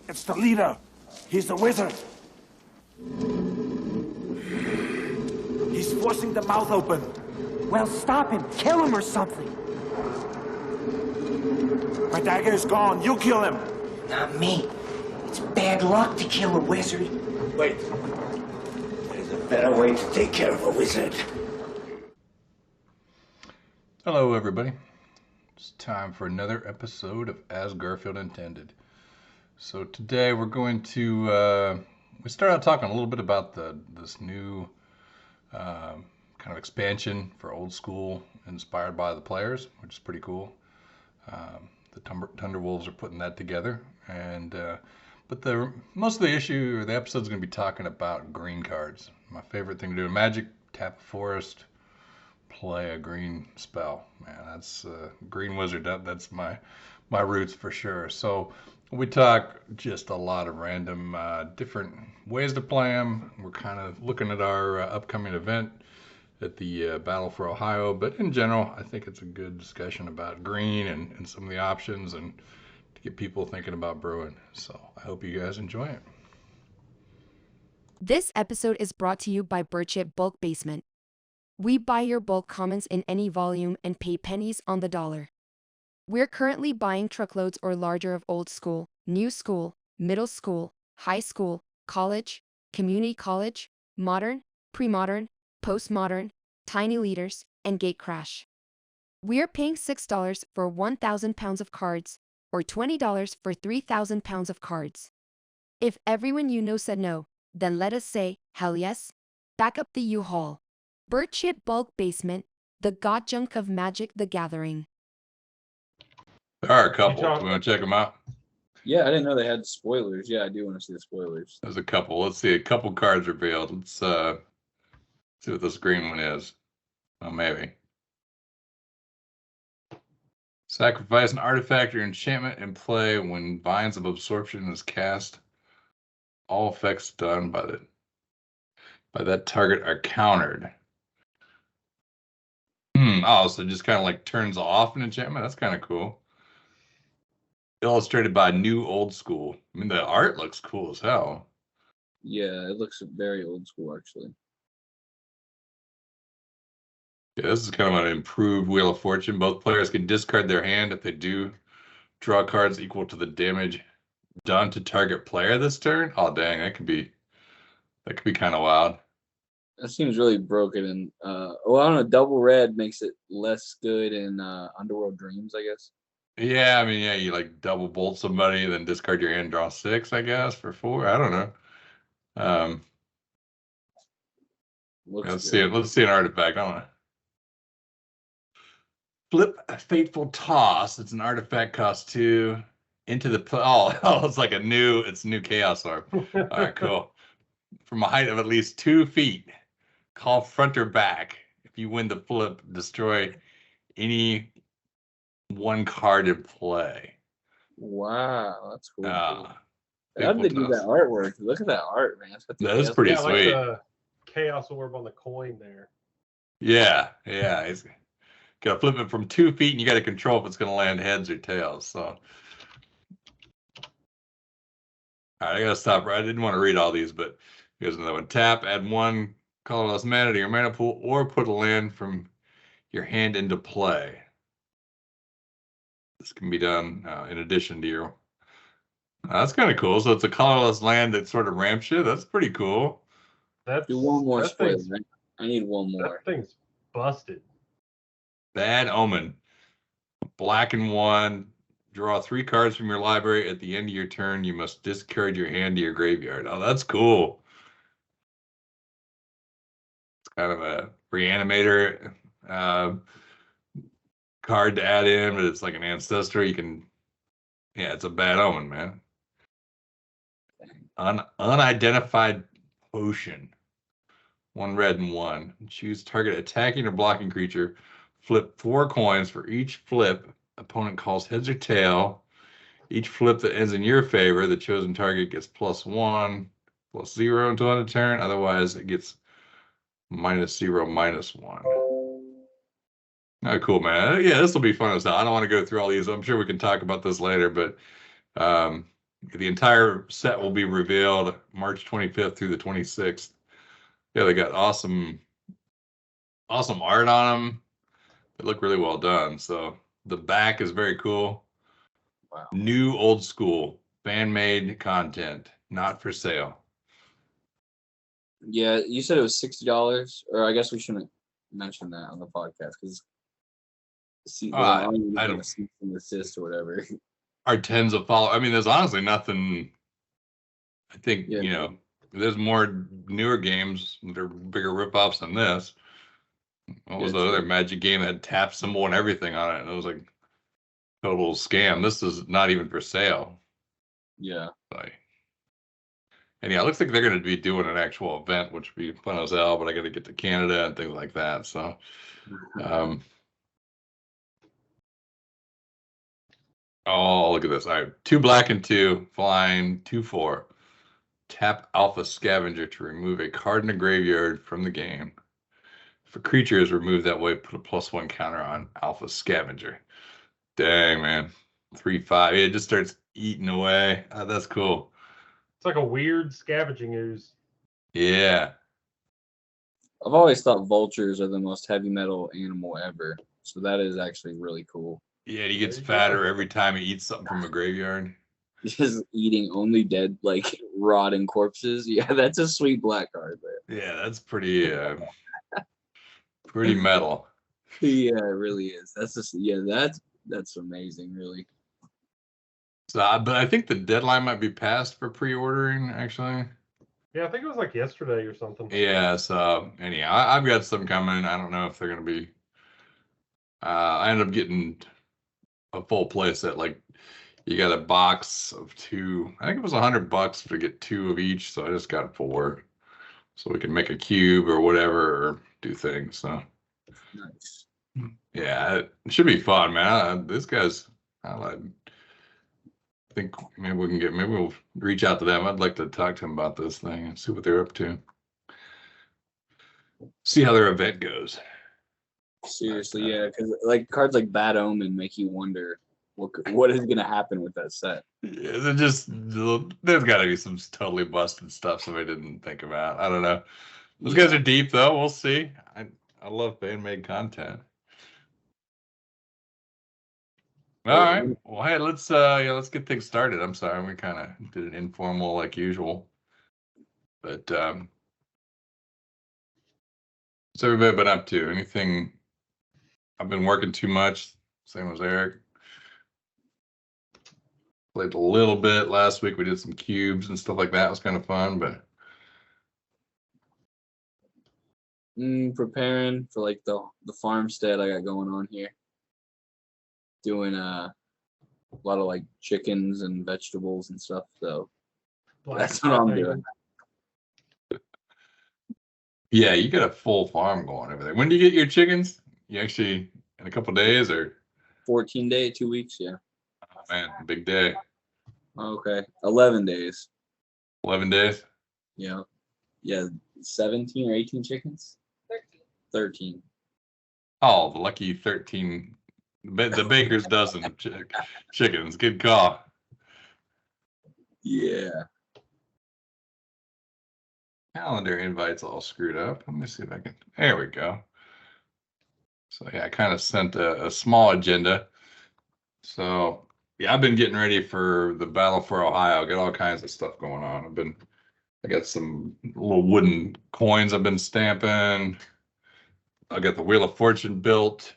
It's the leader. He's the wizard. He's forcing the mouth open. Well, stop him. Kill him or something. My dagger is gone. You kill him. Not me. It's bad luck to kill a wizard. Wait. There's a better way to take care of a wizard. Hello, everybody. It's time for another episode of As Garfield Intended. So today we're going to we start out talking a little bit about this new kind of expansion for old school, inspired by the players, which is pretty cool. The Thunderwolves are putting that together, and but most of the issue or the episode is going to be talking about green cards. My favorite thing to do in Magic: tap a forest, play a green spell. Man, that's green wizard. That's my roots for sure. So we talk just a lot of random different ways to play them. We're kind of looking at our upcoming event at the Battle for Ohio, but in general, I think it's a good discussion about green and some of the options, and to get people thinking about brewing. So I hope you guys enjoy it. This episode is brought to you by Birchit Bulk Basement. We buy your bulk commons in any volume and pay pennies on the dollar. We're currently buying truckloads or larger of old school, new school, middle school, high school, college, community college, modern, pre-modern, postmodern, tiny liters, and gate crash. We're paying $6 for 1,000 pounds of cards, or $20 for 3,000 pounds of cards. If everyone you know said no, then let us say, hell yes. Back up the U-Haul. Birchit Bulk Basement, the god junk of Magic the Gathering. There are a couple. We want to check them out? Yeah, I didn't know they had spoilers. Yeah, I do want to see the spoilers. There's a couple. Let's see. A couple cards revealed. Let's see what this green one is. Oh, maybe. Sacrifice an artifact or enchantment in play when Vines of Absorption is cast. All effects done by that target are countered. Oh, so it just kind of like turns off an enchantment? That's kind of cool. Illustrated by New Old School. I mean, the art looks cool as hell. Yeah, it looks very old school, actually. Yeah, this is kind of an improved Wheel of Fortune. Both players can discard their hand if they do draw cards equal to the damage done to target player this turn. Oh, dang, that could be kind of wild. That seems really broken. And I don't know, double red makes it less good in Underworld Dreams, I guess. Yeah, I mean, yeah, you like double bolt somebody, then discard your hand, draw 6, I guess, for 4. I don't know. Let's see an artifact. I don't know. Flip a Fateful Toss. It's an artifact, cost 2. Into the it's like it's new Chaos Orb. All right, cool. From a height of at least 2 feet, call front or back. If you win the flip, destroy any one card in play. Wow, that's cool. How did they do that artwork? Look at that art, man. That is pretty sweet. Like the Chaos Orb on the coin there. Yeah. It's got to flip it from 2 feet, and you got to control if it's going to land heads or tails. So, all right, I got to stop. I didn't want to read all these, but here's another one. Tap, add 1 colorless mana to your mana pool, or put a land from your hand into play. This can be done in addition to your. That's kind of cool. So it's a colorless land that sort of ramps you. That's pretty cool. Do one more spoiler. I need one more. That thing's busted. Bad Omen. Black and 1. Draw 3 cards from your library. At the end of your turn, you must discard your hand to your graveyard. Oh, that's cool. It's kind of a reanimator card to add in, but it's like an ancestor. It's a Bad Omen, man. Unidentified Potion. 1 red and 1. Choose target attacking or blocking creature. Flip 4 coins. For each flip, opponent calls heads or tail. Each flip that ends in your favor, the chosen target gets +1, +0 until end of turn. Otherwise, it gets -0, -1. Oh, cool, man. Yeah, this will be fun as hell. I don't want to go through all these. I'm sure we can talk about this later, but the entire set will be revealed March 25th through the 26th. Yeah, they got awesome art on them. They look really well done. So the back is very cool. Wow. New old school fan made content, not for sale. Yeah, you said it was $60, or I guess we shouldn't mention that on the podcast because I I don't cease and desist or whatever. Are tens of follow. I mean, there's honestly nothing. I think Yeah, there's more newer games that are bigger ripoffs than this. What was yeah, the other true. Magic game that had tap symbol and everything on it? And it was like total scam. This is not even for sale. Yeah. Like, and yeah, it looks like they're going to be doing an actual event, which would be fun as hell. But I got to get to Canada and things like that. So, um, oh, look at this! All right, 2 black and 2 flying 2/4. Tap Alpha Scavenger to remove a card in the graveyard from the game. If a creature is removed that way, put a +1 counter on Alpha Scavenger. Dang, man. 3/5. It just starts eating away. Oh, that's cool. It's like a weird scavenging ooze. Yeah. I've always thought vultures are the most heavy metal animal ever. So that is actually really cool. Yeah, he gets There you fatter go. every time he eats something from a graveyard. Just eating only dead, like rotting corpses. Yeah, that's a sweet black card there. Yeah, that's pretty metal. Yeah, it really is. That's just that's amazing, really. So, but I think the deadline might be passed for pre-ordering, actually. Yeah, I think it was like yesterday or something. Yeah, so anyhow, I've got some coming. I don't know if they're gonna be. I ended up getting a full play set. Like you got a box of 2. I think it was $100 to get 2 of each. So I just got 4, so we can make a cube or whatever or do things. So Nice. yeah, it should be fun, man. This guy's. I think maybe we'll reach out to them. I'd like to talk to them about this thing and see what they're up to. See how their event goes. Seriously, yeah, because like cards like Bad Omen make you wonder what is gonna happen with that set. Yeah, there's got to be some totally busted stuff somebody didn't think about. I don't know. Those guys are deep though. We'll see. I love fan made content. All right. Well, hey, let's get things started. I'm sorry, we kind of did an informal like usual, but what's everybody been up to? Anything? I've been working too much. Same as Eric. Played a little bit last week. We did some cubes and stuff like that. It was kind of fun, but Preparing for like the farmstead I got going on here. Doing a lot of like chickens and vegetables and stuff. So that's what I'm doing. yeah, you got a full farm going over there. When do you get your chickens? You actually in a couple days or 14-day, 2 weeks, yeah. oh, man, big day. Okay. 11 days. 11 days? Yeah. Yeah. 17 or 18 chickens? 13. Oh, the lucky 13. The baker's dozen of chickens. Good call. Yeah. Calendar invite's all screwed up. Let me see if I can. There we go. So yeah, I kind of sent a small agenda. So yeah, I've been getting ready for the Battle for Ohio. Got all kinds of stuff going on. I got some little wooden coins I've been stamping. I got the Wheel of Fortune built.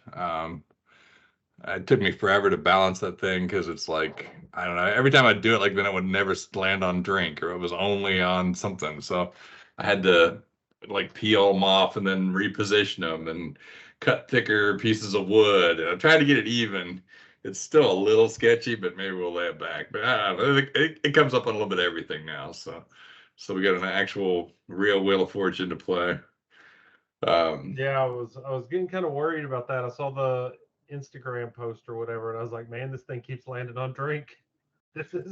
It took me forever to balance that thing because it's like, I don't know, every time I do it, like then it would never land on drink or it was only on something. So I had to like peel them off and then reposition them and cut thicker pieces of wood. And I tried to get it even. It's still a little sketchy, but maybe we'll lay it back. But I don't know, it comes up on a little bit of everything now. So we got an actual real Wheel of Fortune to play. Yeah, I was getting kind of worried about that. I saw the Instagram post or whatever, and I was like, man, this thing keeps landing on drink.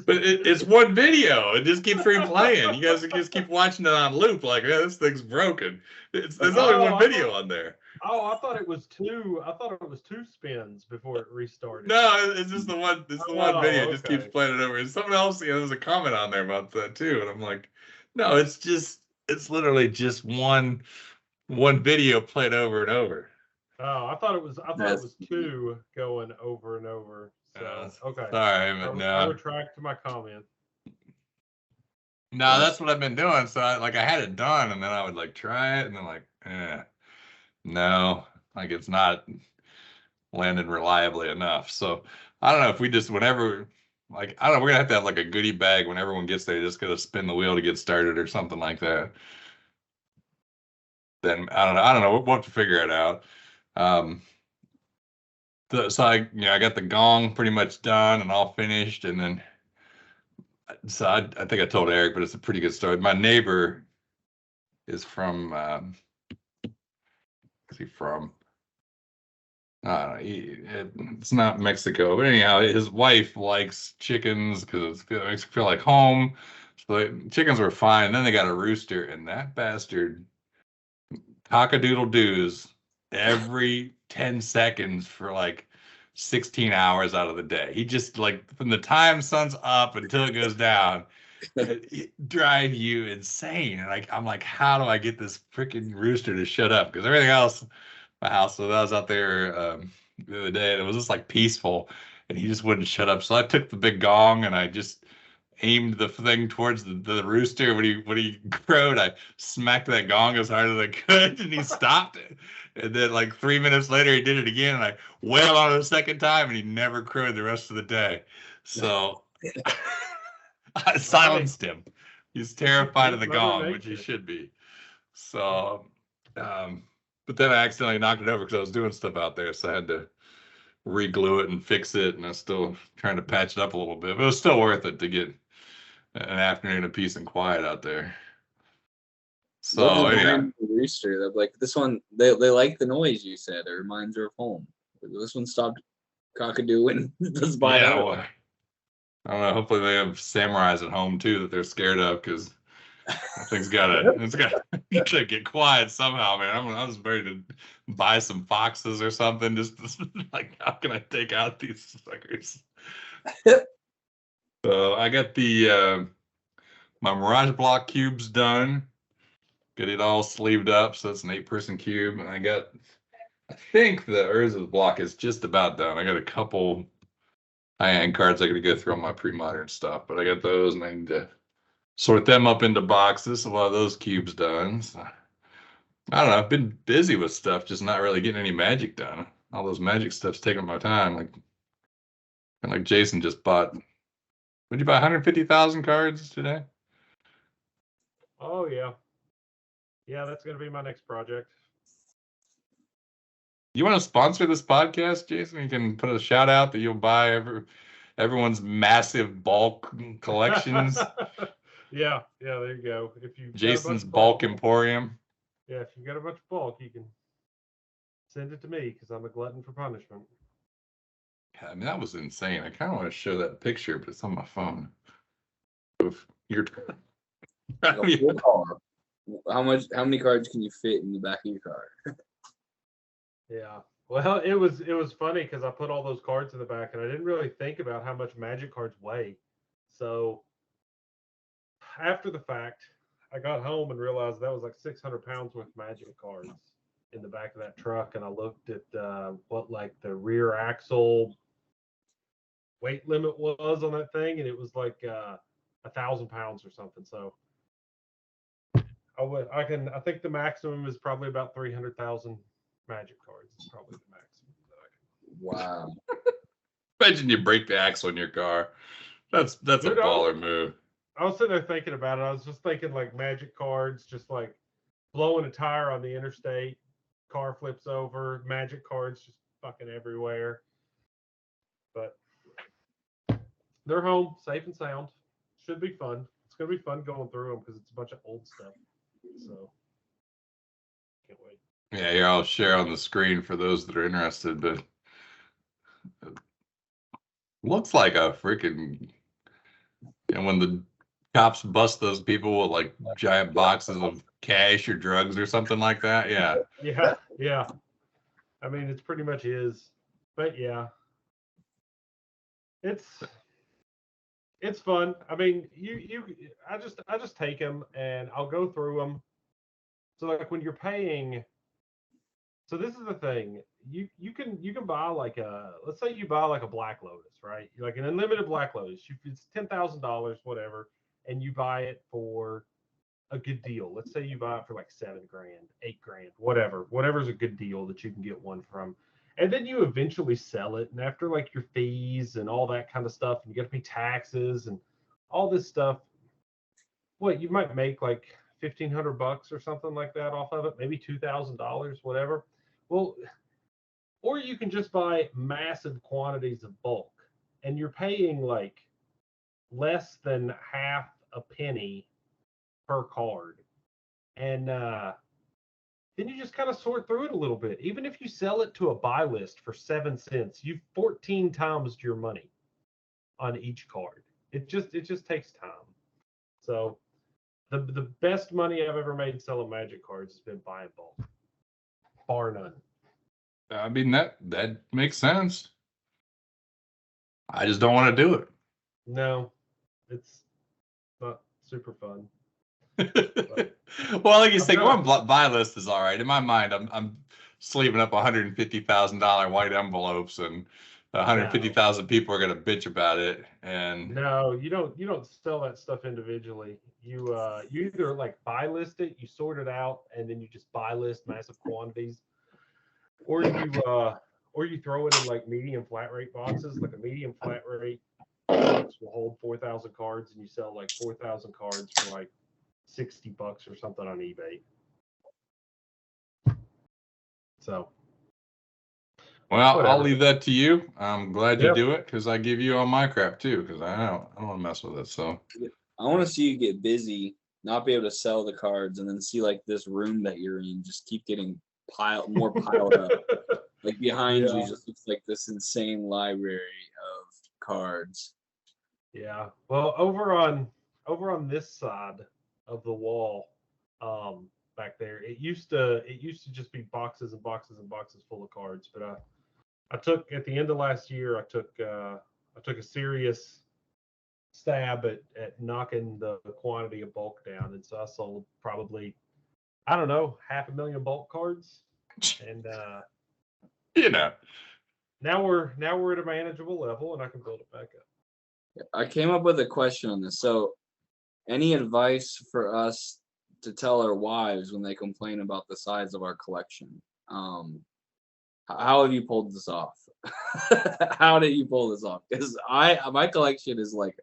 But it's one video. It just keeps replaying. You guys just keep watching it on loop. Like, yeah, this thing's broken. There's only one video on there. Oh, I thought it was two. I thought it was two spins before it restarted. No, it's just the one. It's the one video. It just keeps playing it over. And someone else, there's a comment on there about that too. And I'm like, no, it's literally just one video played over and over. Oh, I thought it was two going over and over. So okay. Sorry, but no. I retract my comment. No, that's what I've been doing. So I had it done, and then I would try it, and then no, it's not landing reliably enough. So I don't know if we just whenever I don't know, we're gonna have to have a goodie bag when everyone gets there. Just gotta spin the wheel to get started or something like that. Then I don't know. We'll have to figure it out. So I got the gong pretty much done and all finished, and then so I think I told Eric, but it's a pretty good story. My neighbor is from where's he from? I don't know. It's not Mexico, but anyhow, his wife likes chickens because it makes her feel like home. So the chickens were fine. Then they got a rooster, and that bastard cock-a-doodle-doos every 10 seconds for 16 hours out of the day. He just from the time sun's up until it goes down, it drive you insane. And I'm like, how do I get this freaking rooster to shut up? Because everything else, my house, so I was out there the other day, and it was just peaceful, and he just wouldn't shut up. So I took the big gong and I just aimed the thing towards the rooster. When he crowed, I smacked that gong as hard as I could, and he stopped it. And then 3 minutes later, he did it again, and I wailed on it a second time, and he never crowed the rest of the day. So I silenced him. He's terrified of the gong, which he should be. So, but then I accidentally knocked it over because I was doing stuff out there, so I had to re-glue it and fix it, and I'm still trying to patch it up a little bit. But it was still worth it to get an afternoon of peace and quiet out there. So anyway, rooster, they're like, this one, they like the noise you said. It reminds her of home. This one stopped cockadoo and just by well, I don't know. Hopefully they have samurais at home too that they're scared of, because that thing's gotta get quiet somehow, man. I was ready to buy some foxes or something. Just how can I take out these suckers? So I got the my Mirage Block cubes done. Get it all sleeved up, so it's an 8-person cube. And I think the Urza's block is just about done. I got a couple high-end cards I got to go through on my pre-modern stuff, but I got those, and I need to sort them up into boxes. So a lot of those cubes done. So, I don't know. I've been busy with stuff, just not really getting any magic done. All those magic stuff's taking my time. Like Jason just bought. Would you buy 150,000 cards today? Oh yeah. Yeah, that's going to be my next project. You want to sponsor this podcast, Jason? You can put a shout out that you'll buy everyone's massive bulk collections. Yeah, there you go. If you Jason's bulk emporium. Yeah, if you got a bunch of bulk, you can send it to me because I'm a glutton for punishment. I mean, that was insane. I kind of want to show that picture, but it's on my phone. If you're how many cards can you fit in the back of your car? Yeah. Well, it was funny because I put all those cards in the back, and I didn't really think about how much magic cards weigh. So after the fact, I got home and realized that was 600 pounds worth of magic cards in the back of that truck. And I looked at what the rear axle weight limit was on that thing, and it was 1,000 pounds or something. So I think the maximum is probably about 300,000 magic cards. It's probably the maximum that I can. Wow. Imagine you break the axle in your car. That's a baller move. I was sitting there thinking about it. I was just thinking magic cards, just blowing a tire on the interstate, car flips over, magic cards just fucking everywhere. But they're home, safe and sound. Should be fun. It's gonna be fun going through them because it's a bunch of old stuff. So can't wait. Yeah, here I'll share on the screen for those that are interested, but it looks like a freaking And when the cops bust those people with like giant boxes of cash or drugs or something like that, yeah. Yeah, yeah. I mean, it's pretty much is, but yeah, it's fun. I mean, I just take them and I'll go through them. So like when you're paying, so this is the thing. You can buy like a, let's say you buy like a Black Lotus, right? Like an unlimited Black Lotus. It's $10,000, whatever, and you buy it for a good deal. Let's say you buy it for like 7 grand, 8 grand, whatever's a good deal that you can get one from. And then you eventually sell it. And after like your fees and all that kind of stuff, and you got to pay taxes and all this stuff, what you might make like $1,500 or something like that off of it, maybe $2,000, whatever. Well, or you can just buy massive quantities of bulk and you're paying like less than half a penny per card. And then you just kind of sort through it a little bit. Even if you sell it to a buy list for 7 cents, you've 14 times your money on each card. It just takes time. So the best money I've ever made selling Magic cards has been buying bulk, bar none. I mean, that makes sense. I just don't want to do it. No, it's not super fun. Well, like you say, going buy list is all right. In my mind, I'm sleeving up $150,000 white envelopes, and 150,000 people are gonna bitch about it. And no, you don't sell that stuff individually. You either like buy list it, you sort it out, and then you just buy list massive quantities, or you throw it in like medium flat rate boxes. Like a medium flat rate box will hold 4,000 cards, and you sell like 4,000 cards for like $60 or something on eBay. So, well, whatever. I'll leave that to you. I'm glad you do it because I give you all my crap too, because I don't want to mess with it. So I want to see you get busy, not be able to sell the cards, and then see like this room that you're in just keep getting piled up. Like behind you just looks like this insane library of cards. Yeah. Well, over on this side of the wall, back there, it used to just be boxes and boxes and boxes full of cards. But I took at the end of last year, I took a serious stab at knocking the quantity of bulk down, and so I sold probably, I don't know, 500,000 bulk cards, and you know, now we're at a manageable level, and I can build it back up. I came up with a question on this. So, any advice for us to tell our wives when they complain about the size of our collection? How have you pulled this off? How did you pull this off? Because my collection is like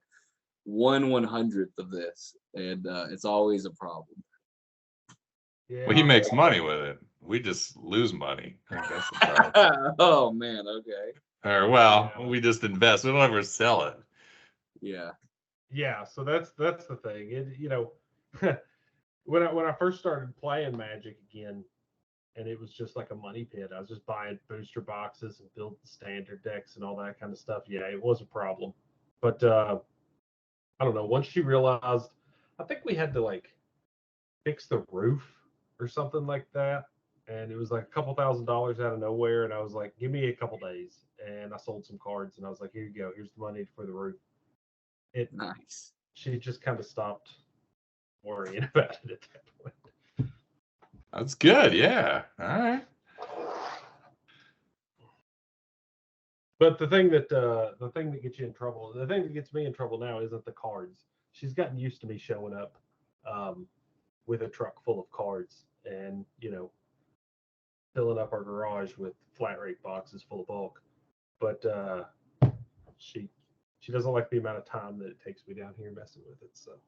1/100th of this, and it's always a problem. Yeah. Well, he makes money with it. We just lose money. I think that's the problem. Oh man, okay. Or well, we just invest. We don't ever sell it. Yeah. Yeah, so that's the thing. When I first started playing Magic again, and it was just like a money pit. I was just buying booster boxes and building standard decks and all that kind of stuff. Yeah, it was a problem. But I don't know. Once you realized, I think we had to like fix the roof or something like that, and it was like a couple $1,000s out of nowhere. And I was like, give me a couple days, and I sold some cards, and I was like, here you go. Here's the money for the roof. Nice. She just kind of stopped worrying about it at that point. That's good. Yeah. All right. But the thing that gets you in trouble, the thing that gets me in trouble now isn't the cards. She's gotten used to me showing up with a truck full of cards and filling up our garage with flat rate boxes full of bulk. But she doesn't like the amount of time that it takes me down here messing with it. So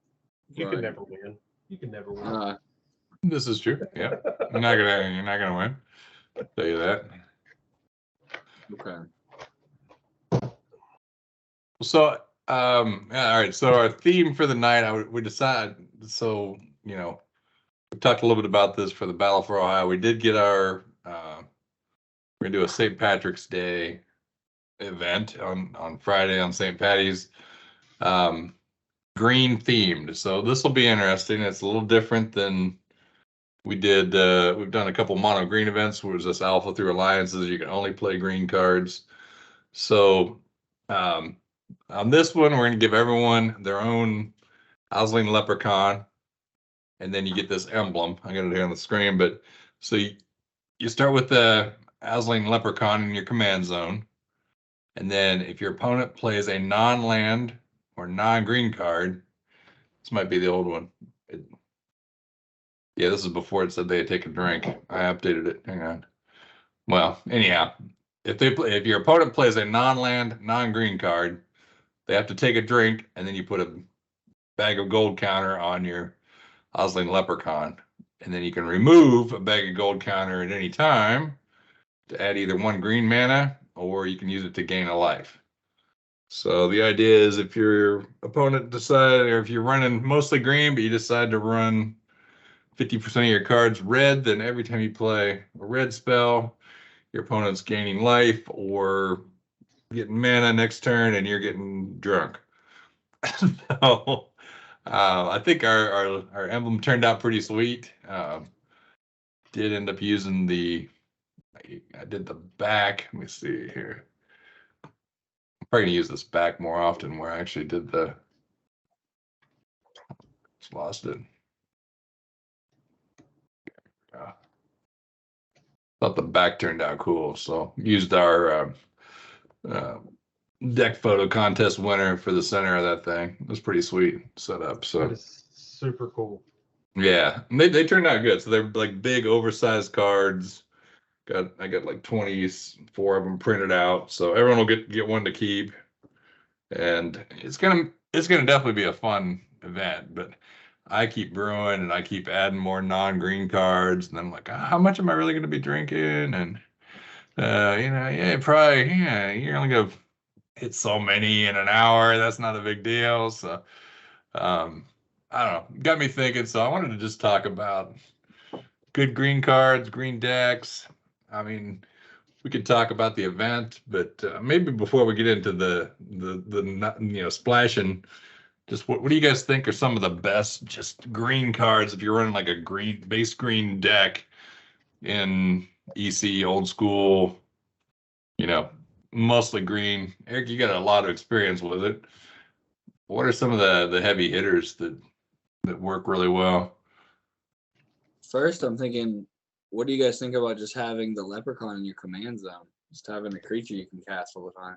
you can never win. You can never win. This is true. Yeah, you're not gonna win. I'll tell you that. Okay. So yeah, all right. So our theme for the night, we decided. So we talked a little bit about this for the Battle for Ohio. We did get our. We're gonna do a St. Patrick's Day event on Friday on St. Patty's. green themed. So this will be interesting. It's a little different than we did. We've done a couple mono green events where it's just alpha through alliances. You can only play green cards. So um, on this one, we're going to give everyone their own Osling Leprechaun, and then you get this emblem. I got it here on the screen, but so you start with the Osling Leprechaun in your command zone, and then if your opponent plays a non-land or non-green card, this might be the old one. Yeah, this is before it said they take a drink. I updated it. Hang on. Well, anyhow, if your opponent plays a non-land, non-green card, they have to take a drink, and then you put a bag of gold counter on your Osling Leprechaun. And then you can remove a bag of gold counter at any time to add either one green mana, or you can use it to gain a life. So the idea is if your opponent decide, or if you're running mostly green, but you decide to run 50% of your cards red, then every time you play a red spell, your opponent's gaining life or getting mana next turn, and you're getting drunk. So I think our emblem turned out pretty sweet. Did end up using I did the back. Let me see here. I'm probably gonna use this back more often where I actually did just lost it. Yeah. Thought the back turned out cool. So used our uh, deck photo contest winner for the center of that thing. It was pretty sweet setup. So That is super cool. yeah, and they turned out good. So they're like big, oversized cards. I got like 24 of them printed out, so everyone will get one to keep, and it's gonna definitely be a fun event. But I keep brewing and I keep adding more non-green cards, and I'm like, how much am I really gonna be drinking? And yeah, probably, yeah, you're only gonna hit so many in an hour. That's not a big deal. So um, I don't know, got me thinking. So I wanted to just talk about good green cards, green decks. I mean, we could talk about the event, but maybe before we get into the splashing, just what do you guys think are some of the best just green cards if you're running like a base green deck in EC old school, you know, mostly green. Eric, you got a lot of experience with it. What are some of the heavy hitters that work really well? First, I'm thinking, what do you guys think about just having the leprechaun in your command zone? Just having a creature you can cast all the time.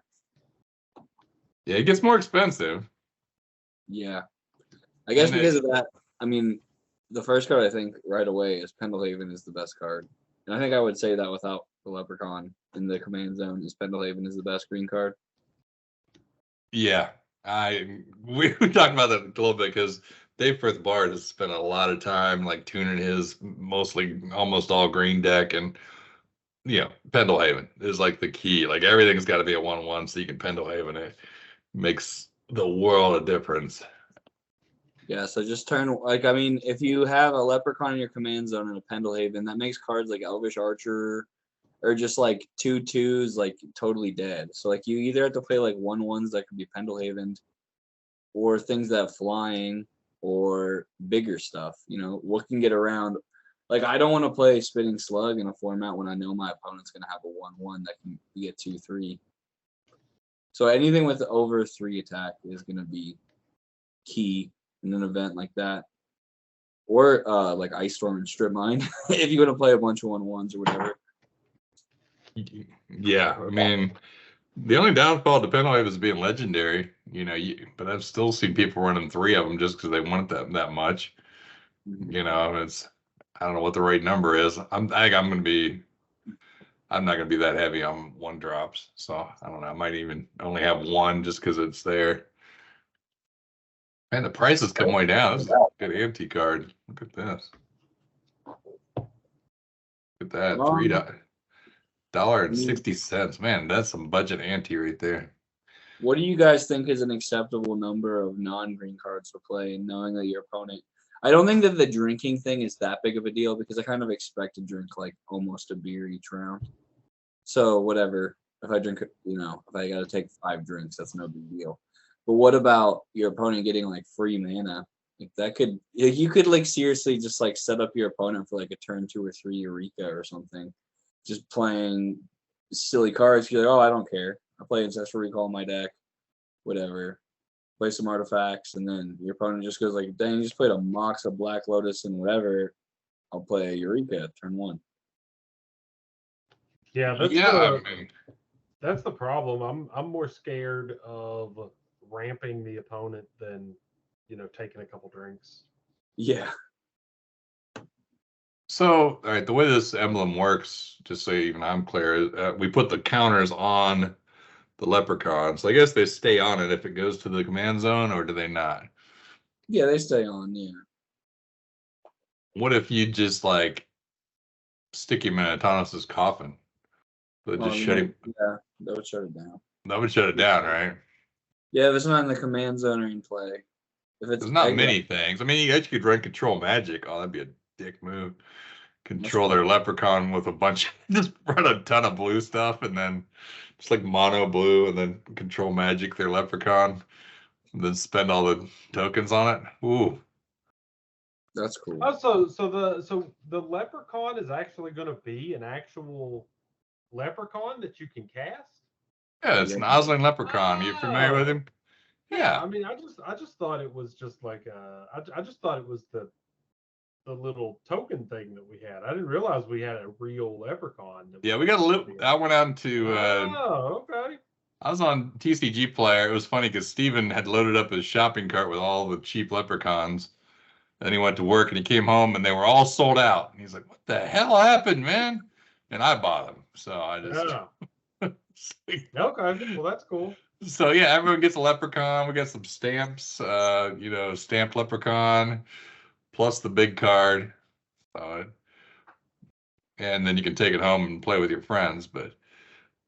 Yeah, it gets more expensive. Yeah. I guess And because of that, I mean, the first card I think right away is Pendlehaven is the best card. And I think I would say that without the leprechaun in the command zone is Pendlehaven is the best green card. Yeah, we talked about that a little bit because Dave Frith Bard has spent a lot of time like tuning his mostly almost all green deck, and Pendlehaven is like the key. Like everything's got to be a 1/1 so you can Pendlehaven it. Makes the world of difference. Yeah, so just I mean, if you have a leprechaun in your command zone and a Pendlehaven, that makes cards like Elvish Archer or just like 2/2s like totally dead. So like you either have to play like 1/1s that could be Pendlehaven or things that have flying or bigger stuff. What can get around. Like I don't want to play Spitting Slug in a format when I know my opponent's gonna have a 1/1 that can be a 2/3. So anything with over 3 attack is gonna be key in an event like that. Or like Ice Storm and Strip Mine if you want to play a bunch of 1/1s or whatever. Yeah, I mean, the only downfall to Pendlehaven is being legendary. But I've still seen people running 3 of them just because they want it that much. I don't know what the right number is. I think I'm not gonna be that heavy on 1-drops, so I don't know. I might even only have one just because it's there. Man, the prices come way down. This is a good anti card. Look at this. Look at that, $3.60. Man, that's some budget ante right there. What do you guys think is an acceptable number of non-green cards to play, knowing that your opponent? I don't think that the drinking thing is that big of a deal because I kind of expect to drink like almost a beer each round. So whatever. If I drink, if I got to take 5 drinks, that's no big deal. But what about your opponent getting like free mana? Like that could you could like seriously just like set up your opponent for like a turn 2 or 3 Eureka or something. Just playing silly cards. You're like, oh, I don't care. I play Ancestral Recall in my deck, whatever. Play some artifacts, and then your opponent just goes like, dang, you just played a Mox, a Black Lotus, and whatever. I'll play a Eureka at turn 1. Yeah, that's Yeah, I the mean, that's the problem. I'm more scared of ramping the opponent than taking a couple drinks. Yeah. so, all right, the way this emblem works, just so even I'm clear, we put the counters on the leprechauns. I guess they stay on it if it goes to the command zone, or do they not? Yeah, they stay on, yeah. What if you just like stick him in Atanos's coffin? Would it just shut him? Yeah, that would shut it down. That would shut it down, right? Yeah, if it's not in the command zone or in play. If it's There's not exile- many things. I mean, you actually could run control magic. Oh, that'd be a dick move. Control their leprechaun with a bunch, just run a ton of blue stuff, and then just like mono blue, and then control magic their leprechaun, and then spend all the tokens on it. Ooh, That's cool. Oh, so the leprechaun is actually going to be an actual leprechaun that you can cast? yeah, it's an Osling leprechaun. You familiar with him? Yeah. I mean, I just thought it was just like I just thought it was the little token thing that we had. I didn't realize we had a real leprechaun. Yeah, we got a little. I went out into. Oh, okay. I was on TCG Player. It was funny because Steven had loaded up his shopping cart with all the cheap leprechauns. Then he went to work and he came home and they were all sold out. And he's like, "What the hell happened, man?" And I bought them, so I just. Okay, well that's cool. So yeah, everyone gets a leprechaun. We got some stamps, stamped leprechaun, plus the big card. And then you can take it home and play with your friends. But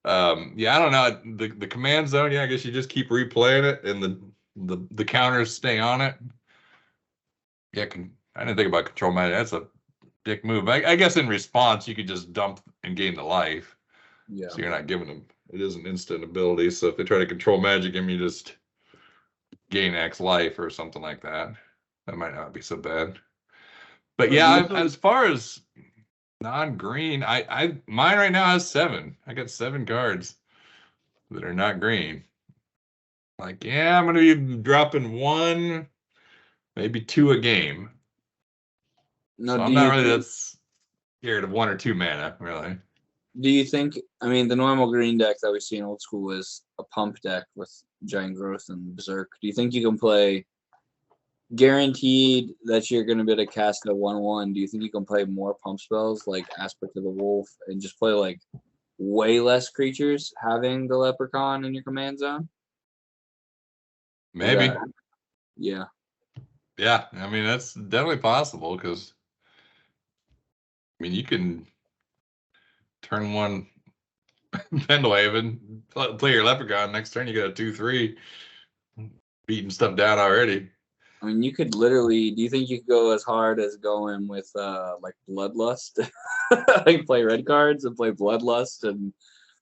yeah, I don't know. The command zone, yeah, I guess you just keep replaying it and the counters stay on it. Yeah, I didn't think about control magic. That's a dick move. I guess in response you could just dump and gain the life. Yeah. So you're not giving them. It is an instant ability. So if they try to control magic him, you just gain X life or something like that. That might not be so bad. But yeah, as far as non-green, mine right now has 7. I got 7 cards that are not green. Like, yeah, I'm gonna be dropping 1, maybe 2 a game. No, so I'm not really that scared of 1 or 2 mana, really. Do you think? I mean, the normal green deck that we see in old school is a pump deck with giant growth and berserk. Do you think you can play? Guaranteed that you're going to be able to cast a 1/1. Do you think you can play more pump spells like Aspect of the Wolf and just play like way less creatures having the leprechaun in your command zone? Maybe. Yeah. Yeah, I mean that's definitely possible because I mean you can turn 1 Pendlewave and play your leprechaun. Next turn you got a 2/3 beating stuff down already. I mean, you could literally. Do you think you could go as hard as going with like Bloodlust, like play red cards and play Bloodlust and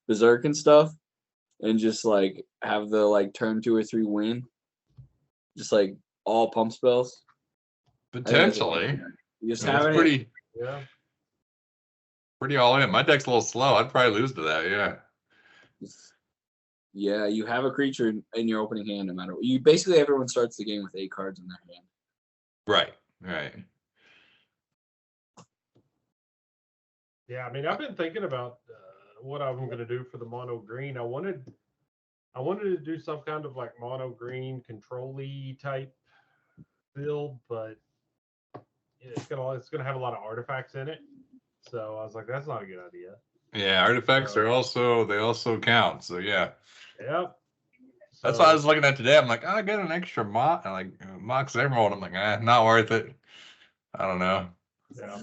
Berserk and stuff, and just like have the like turn 2 or 3 win, just like all pump spells? Potentially. You just have it. Pretty all in. My deck's a little slow. I'd probably lose to that. Yeah. Yeah, you have a creature in your opening hand no matter what. You basically everyone starts the game with 8 cards in their hand. Right. Yeah, I mean, I've been thinking about what I'm going to do for the mono green. I wanted to do some kind of like mono green control-y type build, but it's gonna have a lot of artifacts in it. So I was like, that's not a good idea. Yeah, artifacts they also count. So yeah. Yep. That's what I was looking at today. I'm like, I get an extra Mox, Mox Emerald. I'm like, not worth it. I don't know. Yeah.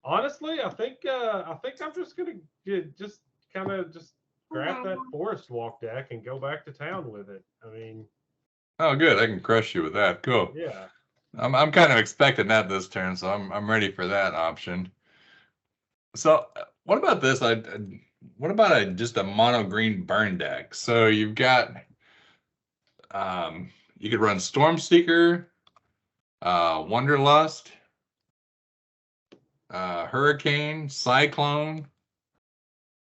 Honestly, I think I'm just gonna just grab that Forest Walk deck and go back to town with it. I mean. Oh, good. I can crush you with that. Cool. Yeah. I'm kind of expecting that this turn, so I'm ready for that option. So what about this? What about just a mono green burn deck? So you've got You could run Stormseeker, Wanderlust, Hurricane, Cyclone.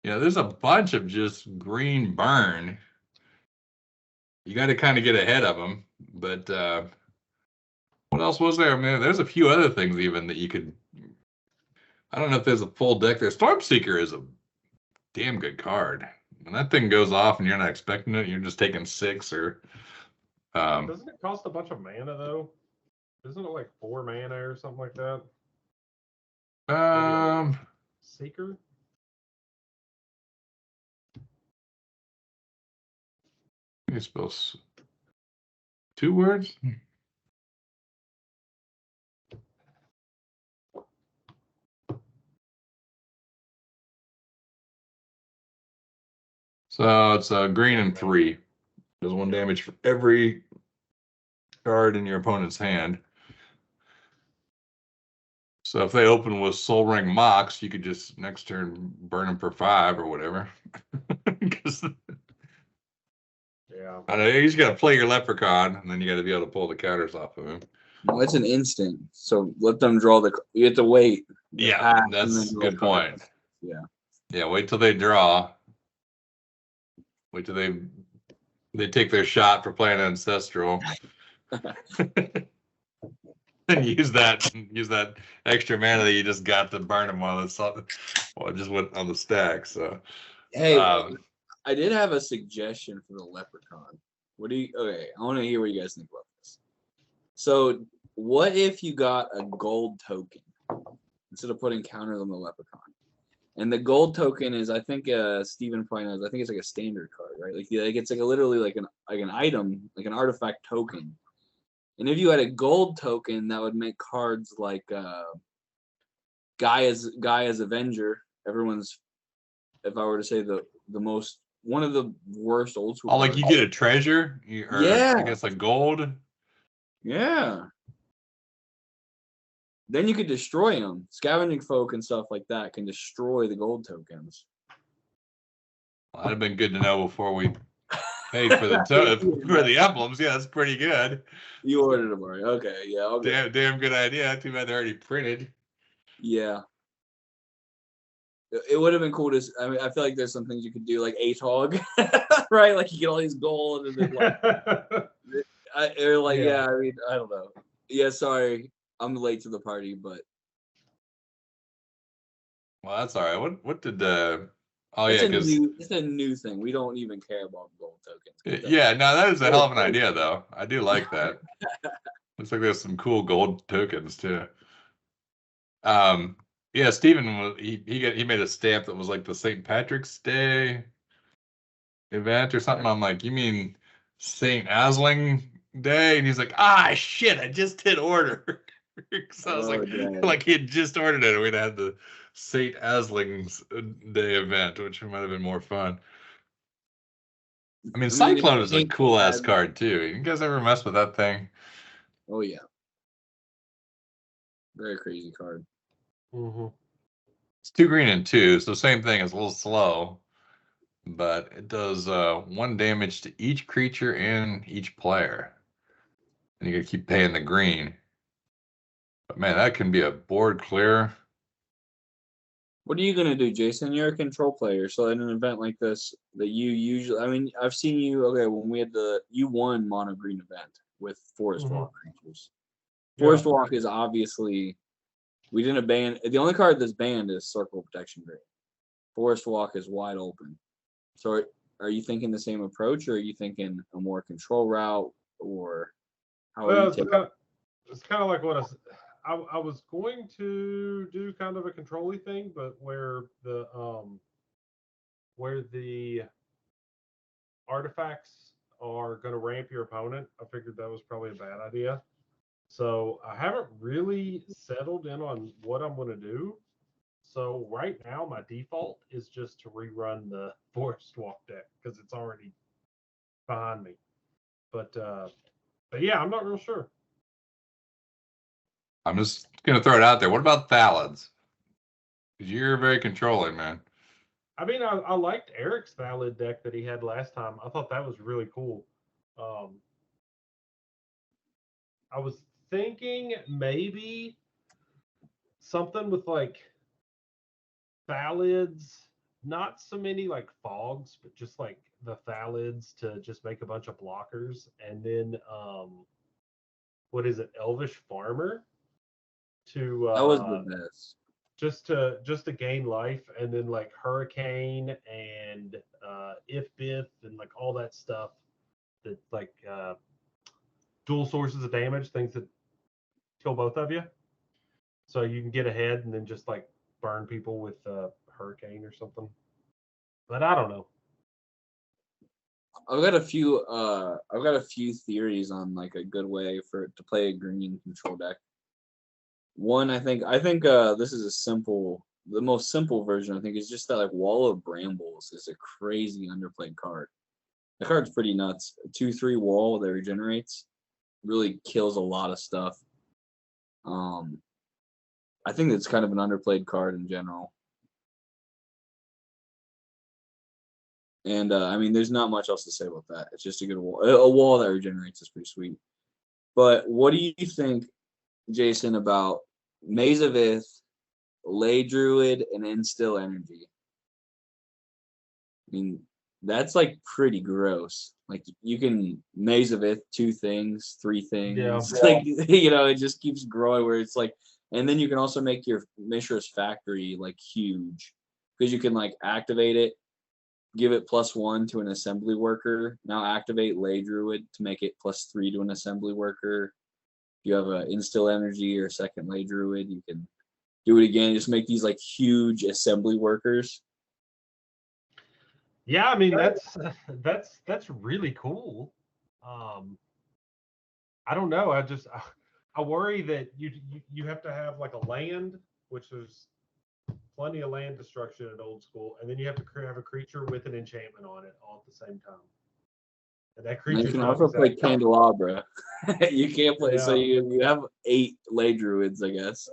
Yeah, there's a bunch of just green burn. You got to kind of get ahead of them. But what else was there? I mean, there's a few other things even that you could. I don't know if there's a full deck there. Stormseeker is a damn good card. When that thing goes off and you're not expecting it, you're just taking 6 or. Doesn't it cost a bunch of mana though? Isn't it like 4 mana or something like that? Seeker? You spell 2 words? So it's green and 3. Does 1 damage for every card in your opponent's hand. So if they open with Soul Ring Mox, you could just next turn burn them for 5 or whatever. Yeah. I know, you just got to play your Leprechaun, and then you got to be able to pull the counters off of him. No, it's an instant. So let them draw the. You have to wait. Yeah, that's a good point. Yeah. Yeah, wait till they draw. Wait till they take their shot for playing Ancestral. And use that extra mana that you just got to burn them while it just went on the stack. So hey, I did have a suggestion for the Leprechaun. Okay, I want to hear what you guys think about this. So what if you got a gold token instead of putting counters on the Leprechaun? And the gold token is, I think Steven probably knows, I think it's like a standard card, right? Like it's like literally like an item, like an artifact token. And if you had a gold token, that would make cards like Gaia's Avenger. Everyone's, if I were to say the most, one of the worst old school. Oh, like you get a treasure? Yeah. I guess like gold? Yeah. Then you could destroy them. Scavenging folk and stuff like that can destroy the gold tokens. Well, that'd have been good to know before we paid for the emblems. Yeah, that's pretty good. You ordered them already. Okay, yeah. Damn good idea. Too bad they're already printed. Yeah. It would have been cool to. I mean, I feel like there's some things you could do, like Atog, right? Like you get all these gold, and then like, yeah. I mean, I don't know. Yeah, sorry, I'm late to the party, but. Well, that's all right. What did Oh yeah, because it's a new thing. We don't even care about gold tokens. Yeah, no, that is a hell of an idea, though. I do like that. Looks like there's some cool gold tokens too. Yeah, Steven he made a stamp that was like the St. Patrick's Day event or something. I'm like, you mean St. Asling Day? And he's like, shit, I just hit order. So I was like he had just ordered it, and we'd had the St. Asling's Day event, which might have been more fun. I mean, Cyclone is a cool ass card too. You guys ever mess with that thing? Oh yeah, very crazy card. Mm-hmm. It's 2 green and 2, so same thing. It's a little slow, but it does 1 damage to each creature and each player, and you gotta keep paying the green. But man, that can be a board clear. What are you gonna do, Jason? You're a control player, so in an event like this, that you usually, I mean, I've seen you. Okay, when we had you won mono green event with Forest Walk creatures. Forest Walk is obviously, we didn't ban. The only card that's banned is Circle of Protection Green. Forest Walk is wide open. So, are you thinking the same approach, or are you thinking a more control route, or how? Well, it's kind of like what I was going to do, kind of a control-y thing, but where the artifacts are going to ramp your opponent, I figured that was probably a bad idea. So I haven't really settled in on what I'm going to do. So right now, my default is just to rerun the Forest Walk deck because it's already behind me. But yeah, I'm not real sure. I'm just gonna throw it out there. What about Thalids? Because you're very controlling, man. I mean, I liked Eric's Thallid deck that he had last time. I thought that was really cool. I was thinking maybe something with like phthalids, not so many like fogs, but just like the phthalids to just make a bunch of blockers, and then what is it, Elvish Farmer to That was the best. just to gain life, and then like Hurricane and If Biff and like all that stuff that like dual sources of damage, things that kill both of you. So you can get ahead and then just like burn people with Hurricane or something. But I don't know. I've got a few theories on like a good way to play a green control deck. One, I think this is the most simple version. I think is just that like Wall of Brambles is a crazy underplayed card. The card's pretty nuts. A 2/3 wall that regenerates really kills a lot of stuff. I think it's kind of an underplayed card in general. And I mean, there's not much else to say about that. It's just a good wall. A wall that regenerates is pretty sweet. But what do you think, Jason, about Maze of Ith, Ley Druid, and Instill Energy? I mean, that's like pretty gross. Like you can Maze of Ith 2 things, 3 things. Yeah. Like it just keeps growing where it's like, and then you can also make your Mishra's Factory like huge because you can like activate it, give it +1 to an assembly worker. Now activate Ley Druid to make it +3 to an assembly worker. If you have an Instill Energy or second Ley Druid, you can do it again. Just make these like huge assembly workers. Yeah, I mean that's really cool. I don't know. I worry that you have to have like a land, which there's plenty of land destruction at old school, and then you have to have a creature with an enchantment on it all at the same time. And that And you creature can also play Candelabra. You can't play, so you have 8 Ley Druids, I guess.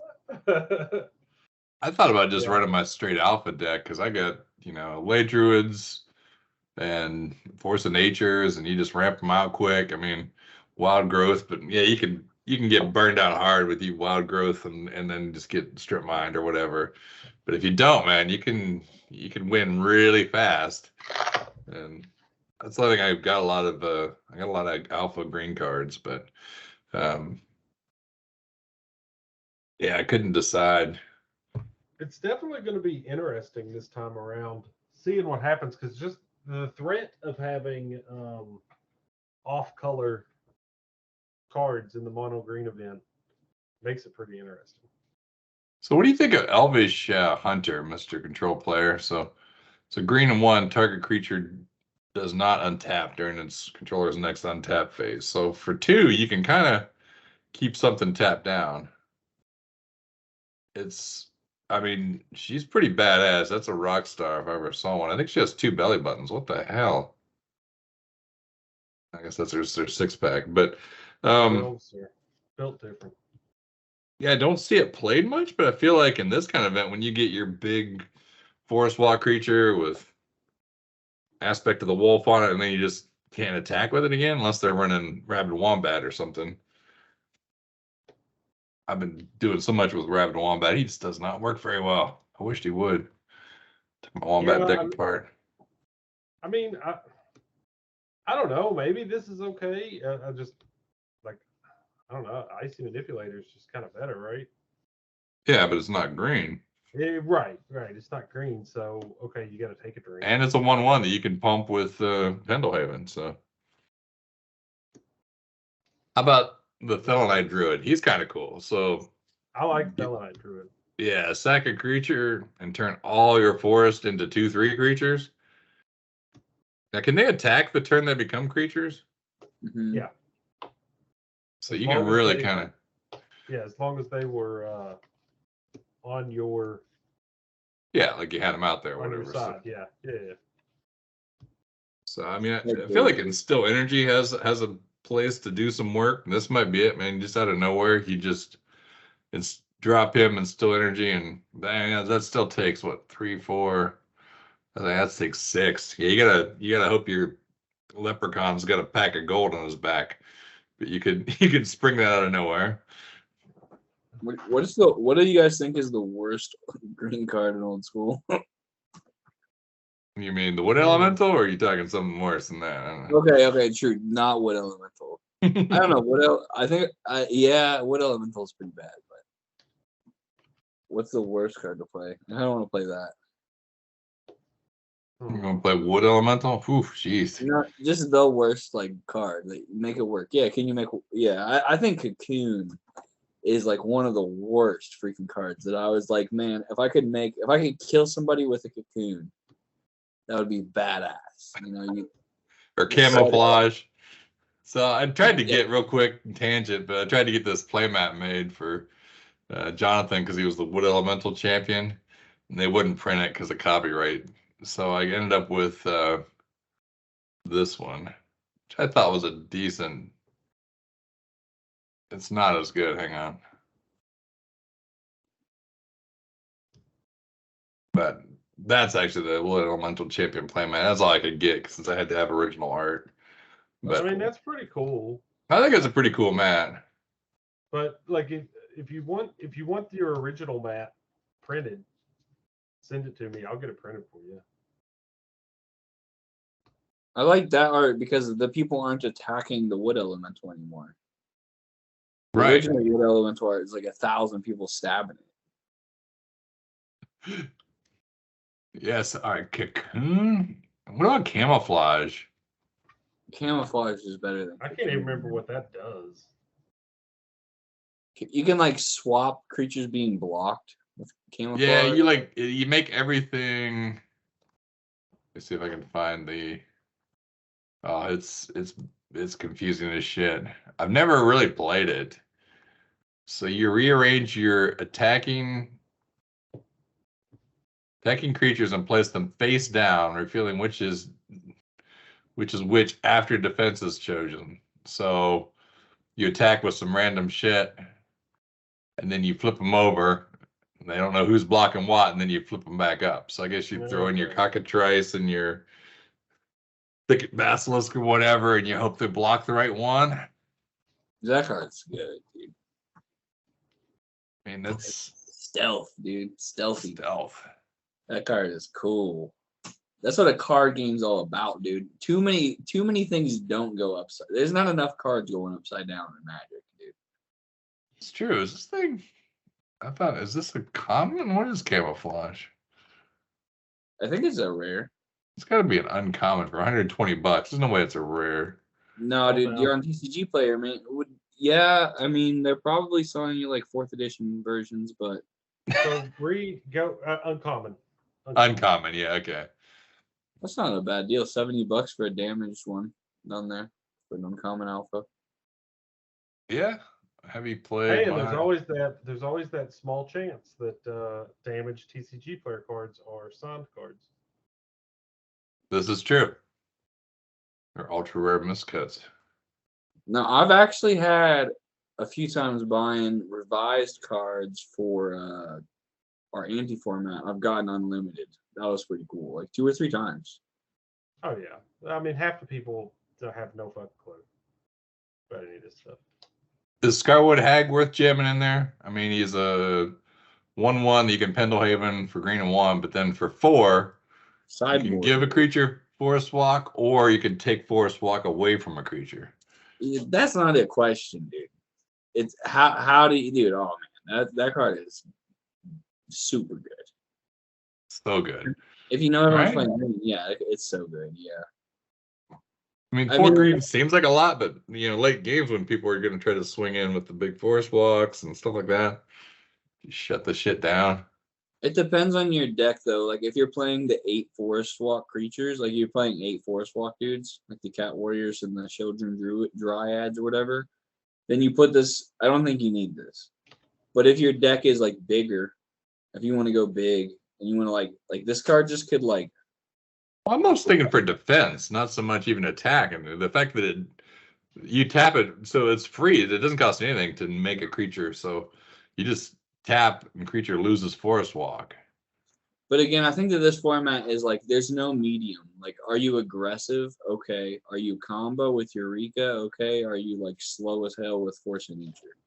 I thought about just running my straight alpha deck because I got, Ley Druids and Force of Natures, and you just ramp them out quick. I mean, Wild Growth, but yeah, you can get burned out hard with you Wild Growth and then just get strip mined or whatever. But if you don't, man, you can win really fast. And that's the thing. I've got a lot of alpha green cards, but yeah, I couldn't decide. It's definitely going to be interesting this time around, seeing what happens, because just the threat of having off-color cards in the mono green event makes it pretty interesting. So what do you think of Elvish Hunter, Mr. Control Player? So green and 1, target creature does not untap during its controller's next untap phase. So for 2, you can kind of keep something tapped down. I mean, she's pretty badass. That's a rock star if I ever saw one. I think she has 2 belly buttons. What the hell? I guess that's her 6-pack. But built different. yeah, I don't see it played much, but I feel like in this kind of event, when you get your big forest walk creature with Aspect of the Wolf on it, and then you just can't attack with it again unless they're running Rabid Wombat or something. I've been doing so much with Rabid Wombat, he just does not work very well. I wished he would. Took my Wombat deck apart. I mean, I don't know. Maybe this is okay. I just I don't know. Icy Manipulator is just kind of better, right? Yeah, but it's not green. Right. It's not green, so okay, you got to take a drink. And it's a 1/1 that you can pump with Pendelhaven. So, how about the Thelonite Druid? He's kind of cool. So, I like Thelonite Druid. Yeah, sack a creature and turn all your forest into 2/3 creatures. Now, can they attack the turn they become creatures? Mm-hmm. Yeah. So you can really kind of. Yeah, as long as they were on your. Yeah, like you had them out there, or on whatever. Your side. So. Yeah. So I mean, I feel like Instill Energy has a place to do some work. And this might be it, man. Just out of nowhere, it's drop him Instill Energy, and that still takes what 3, 4. I think that takes 6. Yeah, you gotta hope your Leprechaun's got a pack of gold on his back but you could spring that out of nowhere. What do you guys think is the worst green card in old school? You mean the wood elemental, or are you talking something worse than that? I don't know. Okay, true. Not wood elemental. I don't know what I think. Yeah, wood elemental is pretty bad. But what's the worst card to play? I don't want to play that. You're gonna play wood elemental? Oof, jeez. Not just the worst card. Like make it work. Yeah, can you make? Yeah, I think Cocoon is like one of the worst freaking cards that I was like, man, if I could kill somebody with a Cocoon, that would be badass. Or camouflage. So I tried to get real quick tangent, but I tried to get this playmat made for Jonathan because he was the wood elemental champion, and they wouldn't print it because of copyright. So I ended up with this one, which I thought was a decent. It's not as good. Hang on. But that's actually the wood elemental champion playmat. That's all I could get since I had to have original art. But I mean, that's pretty cool. I think it's a pretty cool mat. But like, if you want your original mat printed, send it to me. I'll get it printed for you. I like that art because the people aren't attacking the wood elemental anymore. The Right. original wood elemental art is like 1,000 people stabbing it. Yes. All right. Cocoon. What about camouflage? Camouflage is better than. I can't even remember what that does. You can swap creatures being blocked with camouflage. Yeah, you make everything. Let's see if I can find the. Oh, it's confusing as shit. I've never really played it. So you rearrange your attacking creatures and place them face down, revealing which is which after defense is chosen. So you attack with some random shit, and then you flip them over. And they don't know who's blocking what, and then you flip them back up. So I guess you throw in your cockatrice and your thicket basilisk or whatever, and you hope they block the right one. That card's good, dude. I mean, that's stealth, dude. Stealthy. Stealth. That card is cool. That's what a card game's all about, dude. Too many things don't go upside. There's not enough cards going upside down in Magic, dude. It's true. Is this thing? I thought, is this a common? What is camouflage? I think it's a rare. It's got to be an uncommon for $120. There's no way it's a rare. No, dude, you're on TCG Player, man. I mean, they're probably selling you 4th edition versions, but so go uncommon. Uncommon, yeah, okay. That's not a bad deal. $70 for a damaged one down there for an uncommon alpha. Yeah. Have you played? Hey, and there's always that small chance that damaged TCG Player cards are signed cards. This is true. They're ultra rare miscuts. Now, I've actually had a few times buying revised cards for our anti-format. I've gotten unlimited. That was pretty cool. 2 or 3 times. Oh yeah. I mean, half the people have no fucking clue about any of this stuff. Is Scarwood Hag worth jamming in there? I mean, he's a 1/1 that you can Pendlehaven for green and 1, but then for 4, Sideboard. You can give a creature Forest Walk, or you can take Forest Walk away from a creature. That's not a question, dude. It's how do you do it? Oh man, that card is super good. So good. If you know everyone's playing green, yeah, it's so good. Yeah. I mean, 4 green seems like a lot, but late games when people are going to try to swing in with the big Forest Walks and stuff like that, you shut the shit down. It depends on your deck, though. If you're playing the 8 Forest Walk creatures, you're playing 8 Forest Walk dudes, like the Cat Warriors and the Children Dryads or whatever, then you put this. I don't think you need this. But if your deck is bigger, if you want to go big and you want to like this card just could Well, I'm most thinking for defense, not so much even attack. I mean, the fact that you tap it, so it's free. It doesn't cost anything to make a creature. So you just tap and creature loses Forest Walk. But again, I think that this format is like there's no medium. Like, are you aggressive? Okay. Are you combo with Eureka? Okay. Are you like slow as hell with Force of Nature?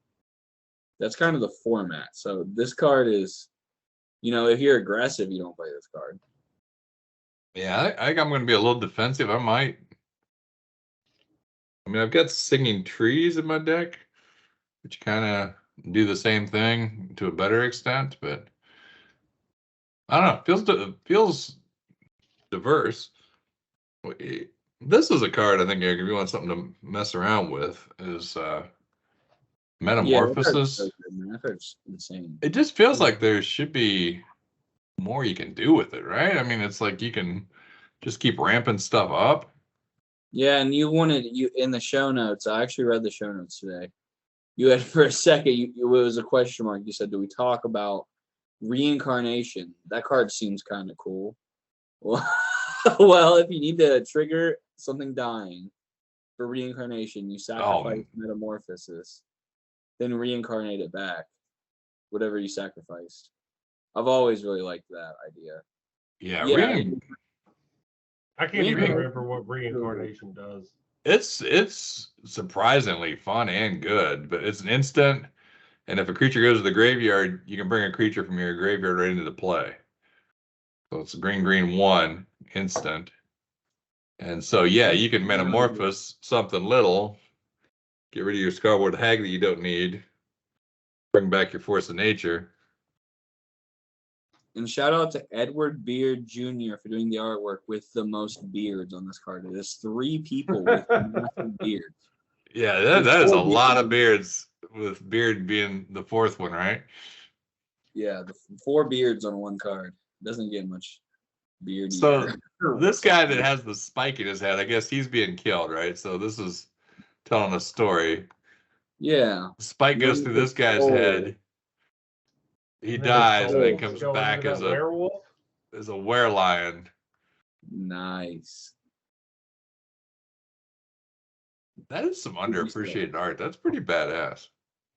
That's kind of the format. So this card is, if you're aggressive, you don't play this card. Yeah, I think I'm going to be a little defensive. I might. I mean, I've got Singing Trees in my deck, which kind of do the same thing to a better extent, but I don't know. Feels diverse. This is a card I think, Eric, if you want something to mess around with, is Yeah, that card's so Metamorphosis. good, man. That card's insane. It just feels like there should be more you can do with it, right? I mean, it's like you can just keep ramping stuff up. Yeah, and you in the show notes. I actually read the show notes today. You had for a second. It was a question mark. You said, "Do we talk about reincarnation?" That card seems kind of cool. Well, well, if you need to trigger something dying for reincarnation, you sacrifice metamorphosis, then reincarnate it back, whatever you sacrificed. I've always really liked that idea. Yeah, Yeah, I can't even Reincarnation- remember what reincarnation does. it's surprisingly fun and good, but it's an instant. And if a creature goes to the graveyard, you can bring a creature from your graveyard right into the play. So it's a green 1 instant. And so, yeah, you can metamorphose something little, get rid of your Scarwood Hag that you don't need, bring back your Force of Nature. And shout out to Edward Beard Jr. for doing the artwork with the most beards on this card. It is 3 people with massive beards. Yeah, that is a lot of beards, with Beard being the 4th one, right? Yeah, the 4 beards on one card. Doesn't get much beard. So this guy that has the spike in his head, I guess he's being killed, right? So this is telling a story. Yeah. The spike goes through this guy's head. He dies and then comes back as a werewolf. As a werelion. Nice. That is some underappreciated art. That's pretty badass.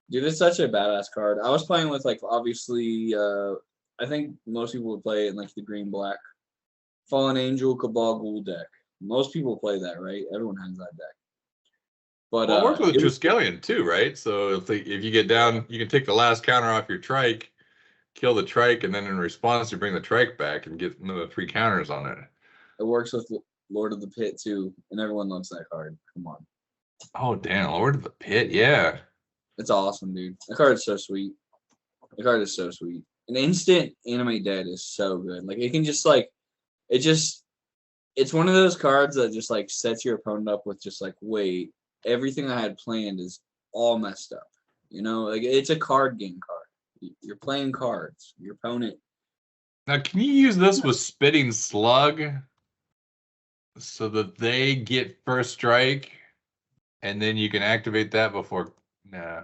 Dude, it's such a badass card. I was playing with, like, obviously, I think most people would play it in, like, the green-black Fallen Angel Cabal Ghoul deck. Most people play that, right? Everyone has that deck. But Well, it works with Triskelion too, right? So if you get down, you can take the last counter off your trike, kill the trike, and then in response you bring the trike back and get another 3 counters on it. It works with Lord of the Pit too, and everyone loves that card. Come on. Oh damn, Lord of the Pit, yeah. It's awesome, dude. That card is so sweet. The card is so sweet. An instant animate dead is so good. Like, it can just, like, it's one of those cards that just, like, sets your opponent up with just, like, wait, everything I had planned is all messed up. Like, it's a card game card. You're playing cards. Your opponent. Now, can you use this with Spitting Slug so that they get first strike, and then you can activate that before? Nah,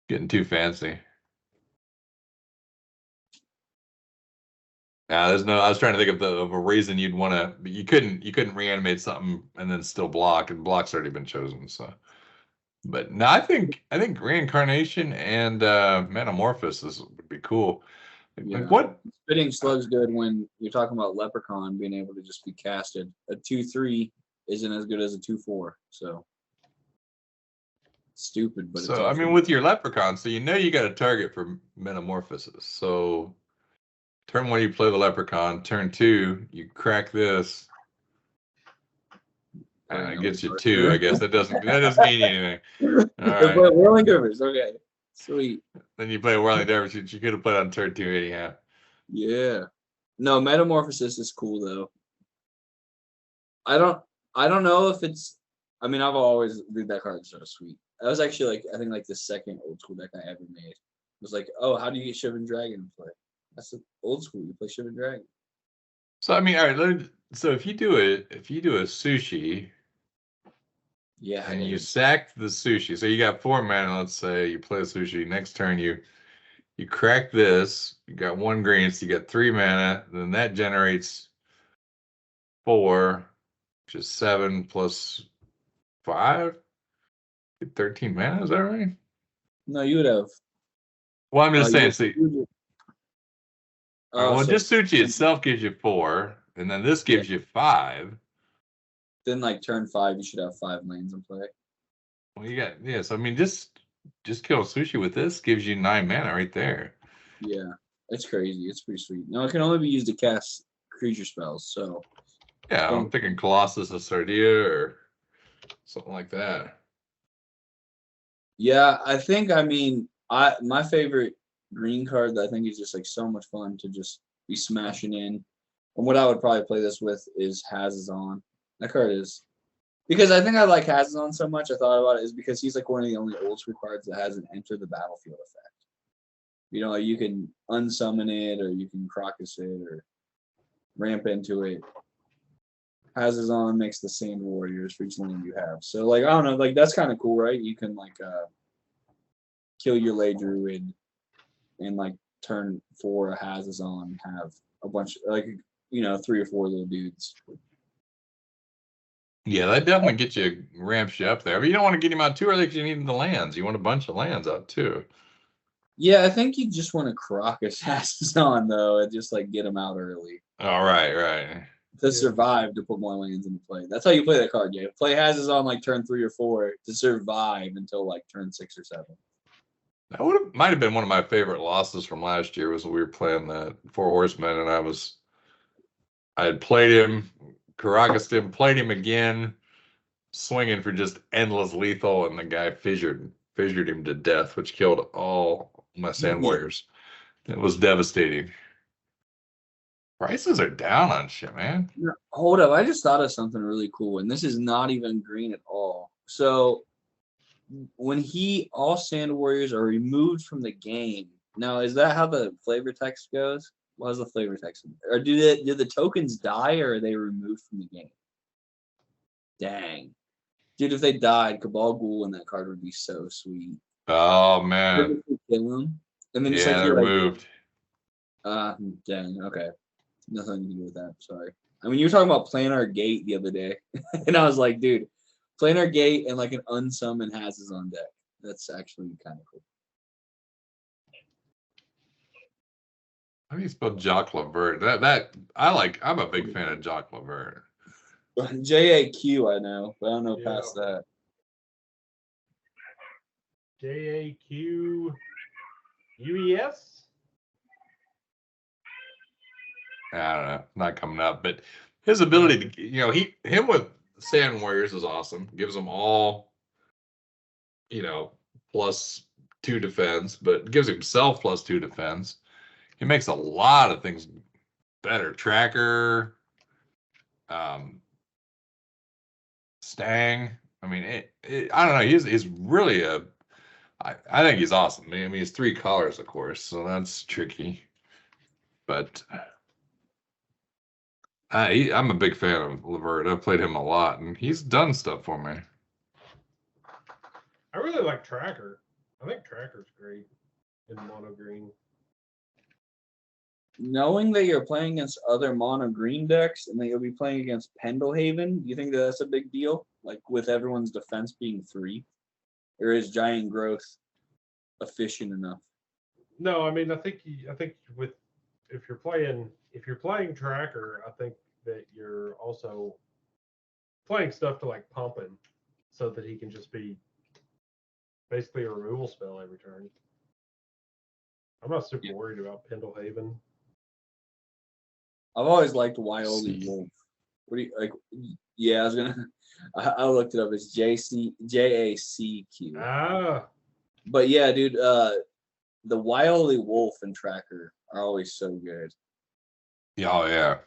getting too fancy. Nah, there's no. I was trying to think of a reason you'd want to. But you couldn't reanimate something and then still block, and block's already been chosen. So, but no, I think reincarnation and metamorphosis would be cool. Yeah. Like what? Spitting Slug's good when you're talking about Leprechaun being able to just be casted. A 2/3 isn't as good as a 2/4. So stupid, but So I mean, with your Leprechaun, so you got a target for metamorphosis. So turn 1, you play the Leprechaun. Turn 2, you crack this, and it gets you 2. I guess that doesn't mean anything. All right. Whirling Dervish. Okay, sweet. Then you play Whirling Dervish, which you could have played on turn 2 anyhow. Yeah. No, Metamorphosis is cool though. I don't know if it's. I mean, I've always read that card so sweet. That was actually I think the second old school deck I ever made. It was like, oh, how do you get Shivan Dragon to play? That's the old school. You play Shivan Dragon. So I mean, all right. So if you do a sushi, Yeah. and you sack the sushi, so you got 4 mana. Let's say you play a sushi. Next turn, you crack this. You got 1 green, so you got 3 mana. Then that generates 4, which is 7 plus 5. 13 mana. Is that right? No, you would have. Well, I'm just saying. See, Oh, well, so just Suchi itself gives you 4, and then this gives you 5. then like turn 5, you should have 5 lands in play. Well, you got so I mean, just kill Sushi with this gives you 9 mana right there. Yeah, it's crazy. It's pretty sweet. No, it can only be used to cast creature spells. So Yeah, I'm thinking Colossus of Sardia or something like that. yeah, I mean, my favorite green card that I think is just like so much fun to just be smashing in. And what I would probably play this with is Hazazon. That card is because I think I like Hazazon so much. I thought about it is because he's like one of the only old school cards that hasn't entered the battlefield effect. You know, you can unsummon it, or you can Crocus it, or ramp into it. Hazazon makes the Sand Warriors for each land you have. So like I don't know, like that's kind of cool, right? You can like kill your Ley Druid and like turn 4 a Hazazon, have a bunch like 3 or 4 little dudes. Yeah, that definitely gets you ramps you up there. But you don't want to get him out too early because you need the lands. You want a bunch of lands out too. Yeah, I think you just want to Crocus Hazazon though, and just like get him out early. Oh, right. To survive, to put more lands into play. That's how you play that card. Yeah, play Hazazon like turn 3 or 4 to survive until like turn 6 or 7. That might have been one of my favorite losses from last year was when we were playing the 4 Horsemen, and I had played him, Caracas him, played him again, swinging for just endless lethal, and the guy fissured him to death, which killed all my Sand Warriors. It was devastating. Prices are down on shit, man. Hold up, I just thought of something really cool, and this is not even green at all. So when all Sand Warriors are removed from the game, now is that how the flavor text goes? What is the flavor text? Or do the tokens die, or are they removed from the game? Dang. Dude, if they died, Cabal Ghoul in that card would be so sweet. Oh man. Kill them, and then they're moved. Dang, okay. Nothing to do with that. Sorry. I mean, you were talking about Planar Gate the other day, and I was like, dude, Planar Gate and like an unsummoned Hazazon deck. That's actually kind of cool. How do you spell Jock Levert? That I like. I'm a big fan of Jock Levert. JAQ, I know, but I don't know past that. JAQUES? I don't know, not coming up, but his ability to, him with Sand Warriors is awesome. Gives them all, +2 defense, but gives himself +2 defense. He makes a lot of things better. Tracker, Stang. I mean, I don't know. He's really I think he's awesome. I mean, he's 3 colors, of course, so that's tricky. But I'm a big fan of Levert. I've played him a lot, and he's done stuff for me. I really like Tracker. I think Tracker's great in mono green. Knowing that you're playing against other mono green decks and that you'll be playing against Pendelhaven, do you think that's a big deal? Like with everyone's defense being 3? Or is Giant Growth efficient enough? No, I mean I think with if you're playing Tracker, I think that you're also playing stuff to like pump him so that he can just be basically a removal spell every turn. I'm not super worried about Pendelhaven. I've always liked Wily Wolf. What do you like? Yeah, I looked it up. It's JACQ. Ah. But yeah, dude, the Wily Wolf and Tracker are always so good. Oh yeah.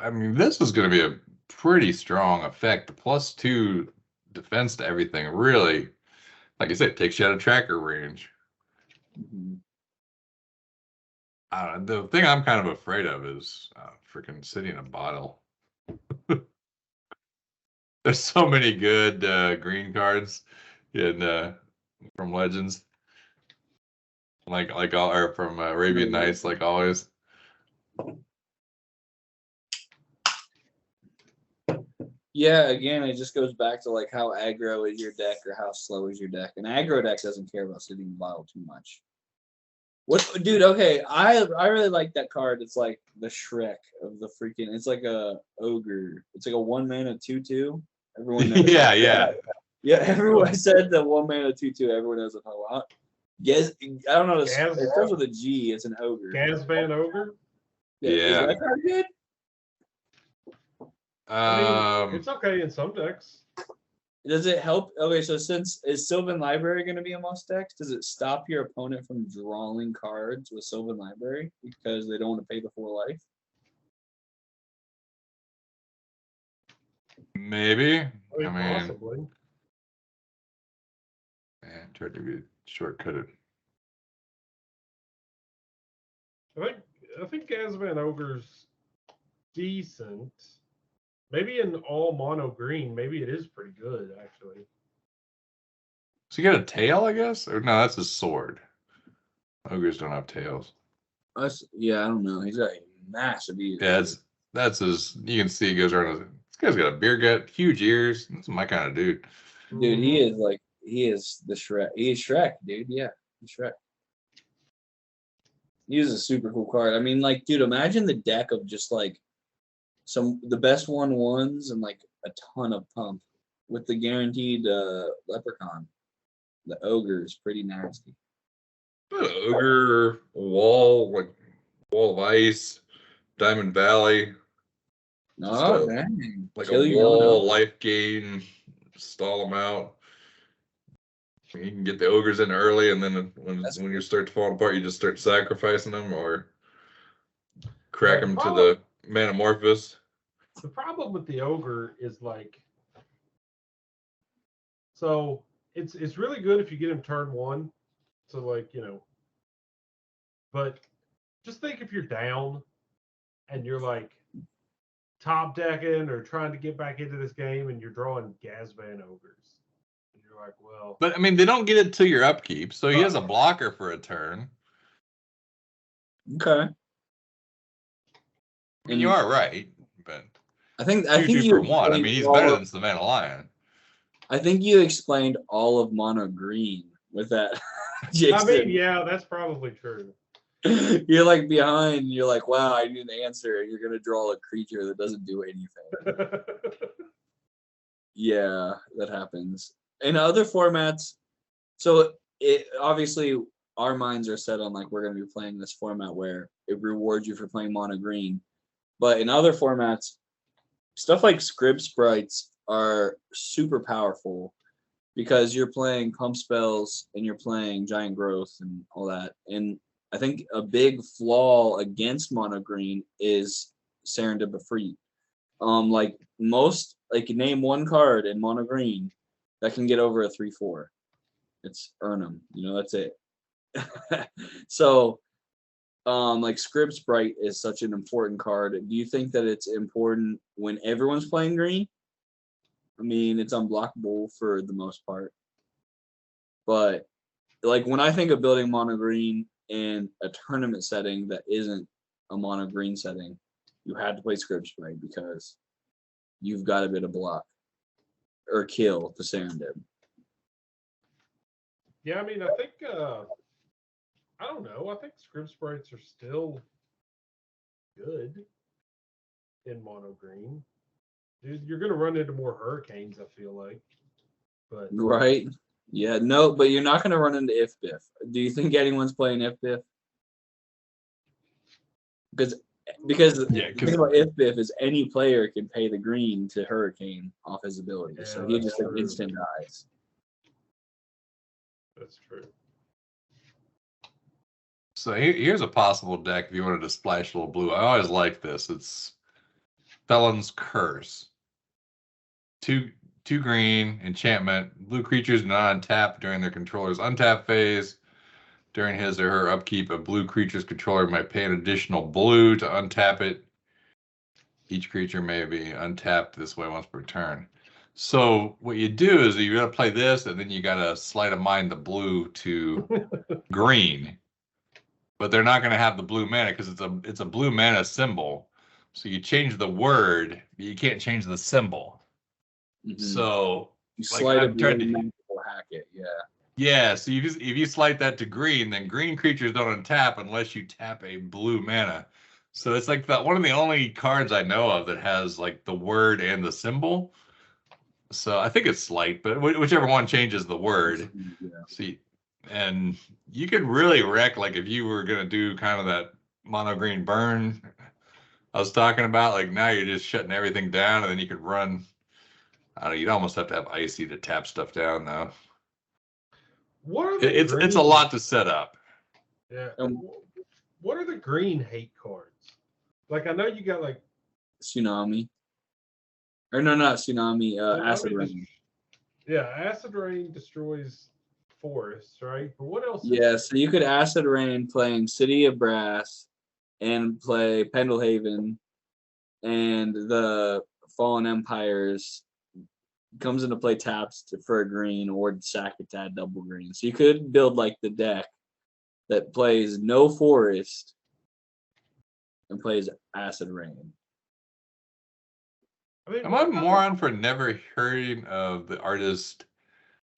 I mean, this is going to be a pretty strong effect. The +2 defense to everything really, like I said, takes you out of Tracker range. Mm-hmm. The thing I'm kind of afraid of is freaking City in a Bottle. There's so many good green cards from Legends, or from Arabian Nights, like always. Yeah, again, it just goes back to like how aggro is your deck or how slow is your deck. An aggro deck doesn't care about City in a Bottle too much. What, dude? Okay, I really like that card. It's like the Shrek of the freaking. It's like a ogre. It's like a 1-mana 2/2. Everyone knows. Yeah. Yeah, everyone said the 1-mana 2/2. Everyone knows what I'm talking about. Yes, I don't know. It starts with a G. It's an ogre. Gazban Ogre. Is that card good? I mean, it's okay in some decks. Does it help? Okay, so since is Sylvan Library going to be in most decks, does it stop your opponent from drawing cards with Sylvan Library because they don't want to pay the 4 life? Maybe. I mean, possibly. Man, tried to be shortcutted. I think Gazban Ogre's decent. Maybe in all mono green, maybe it is pretty good actually. So you got a tail, I guess? Or no, that's his sword. Ogres don't have tails. Yeah, I don't know. He's got a massive ear. Yeah, that's his. You can see he goes around. This guy's got a beer gut, huge ears. This is my kind of dude. Dude, he is the Shrek. He's Shrek, dude. Yeah, he's Shrek. He is a super cool card. I mean, like, dude, imagine the deck of just like the best 1/1s and like a ton of pump with the guaranteed leprechaun. The ogre is pretty nasty. Ogre, wall of ice, Diamond Valley. Oh, dang. Like Kill a wall, life gain, stall them out. You can get the ogres in early, and then when you start to fall apart, you just start sacrificing them or crack them to the Manamorphous. The problem with the ogre is like, so it's really good if you get him turn 1. So like, but just think if you're down and you're like top decking or trying to get back into this game and you're drawing Gazban Ogres. And you're like, well. But I mean, they don't get it to your upkeep, so he has a blocker for a turn. Okay. I mean, you are right, but I think you for 1. I mean, he's better than Savannah Lion. I think you explained all of mono green with that. Jason. I mean, yeah, that's probably true. You're like behind. You're like, wow, I need an answer. And you're gonna draw a creature that doesn't do anything. Yeah, that happens. In other formats, so it obviously our minds are set on like we're gonna be playing this format where it rewards you for playing mono green. But in other formats, stuff like script sprites are super powerful because you're playing pump spells and you're playing giant growth and all that. And I think a big flaw against mono green is Serendipity. Like name one card in mono green that can get over a 3/4. It's Urnum. That's it. So like Script Sprite is such an important card. Do you think that it's important when everyone's playing green? I mean, it's unblockable for the most part. But like when I think of building mono green in a tournament setting that isn't a mono green setting, you had to play Script Sprite because you've got a bit of block or kill the Serendip. Yeah, I mean, I think I don't know. I think Script Sprites are still good in mono green. Dude, you're gonna run into more hurricanes, I feel like. But right. Yeah, no, but you're not gonna run into if biff. Do you think anyone's playing if biff? Because the thing about if biff is any player can pay the green to hurricane off his ability. Yeah, so he just like instant dies. That's true. So here's a possible deck if you wanted to splash a little blue. I always like this. It's Felon's Curse. Two green, enchantment. Blue creatures do not untap during their controller's untap phase. During his or her upkeep, a blue creature's controller might pay an additional blue to untap it. Each creature may be untapped this way once per turn. So what you do is you got to play this, and then you got to sleight of mind the blue to green. But they're not going to have the blue mana because it's a blue mana symbol. So you change the word, but you can't change the symbol. Mm-hmm. So you slide it and hack it, yeah. Yeah, so if you slide that to green, then green creatures don't untap unless you tap a blue mana. So it's like one of the only cards I know of that has like the word and the symbol. So I think it's slight, but whichever one changes the word. Yeah. See, and you could really wreck like if you were gonna do kind of that mono green burn I was talking about. Like now you're just shutting everything down, and then you could run. I don't know. You'd almost have to have icy to tap stuff down, though. What are the It's a green? lot to set up. Yeah. Um, What are the green hate cards? Like I know you got like Tsunami. Or no, not Tsunami. Acid Tsunami Rain. yeah, Acid Rain destroys forests, right? But what else? Yeah, so you could Acid Rain playing City of Brass and play Pendlehaven, and the Fallen Empires comes into play taps for a green or sack it to add double green. So you could build like the deck that plays no forest and plays Acid Rain. I mean, Am I a moron for never hearing of the artist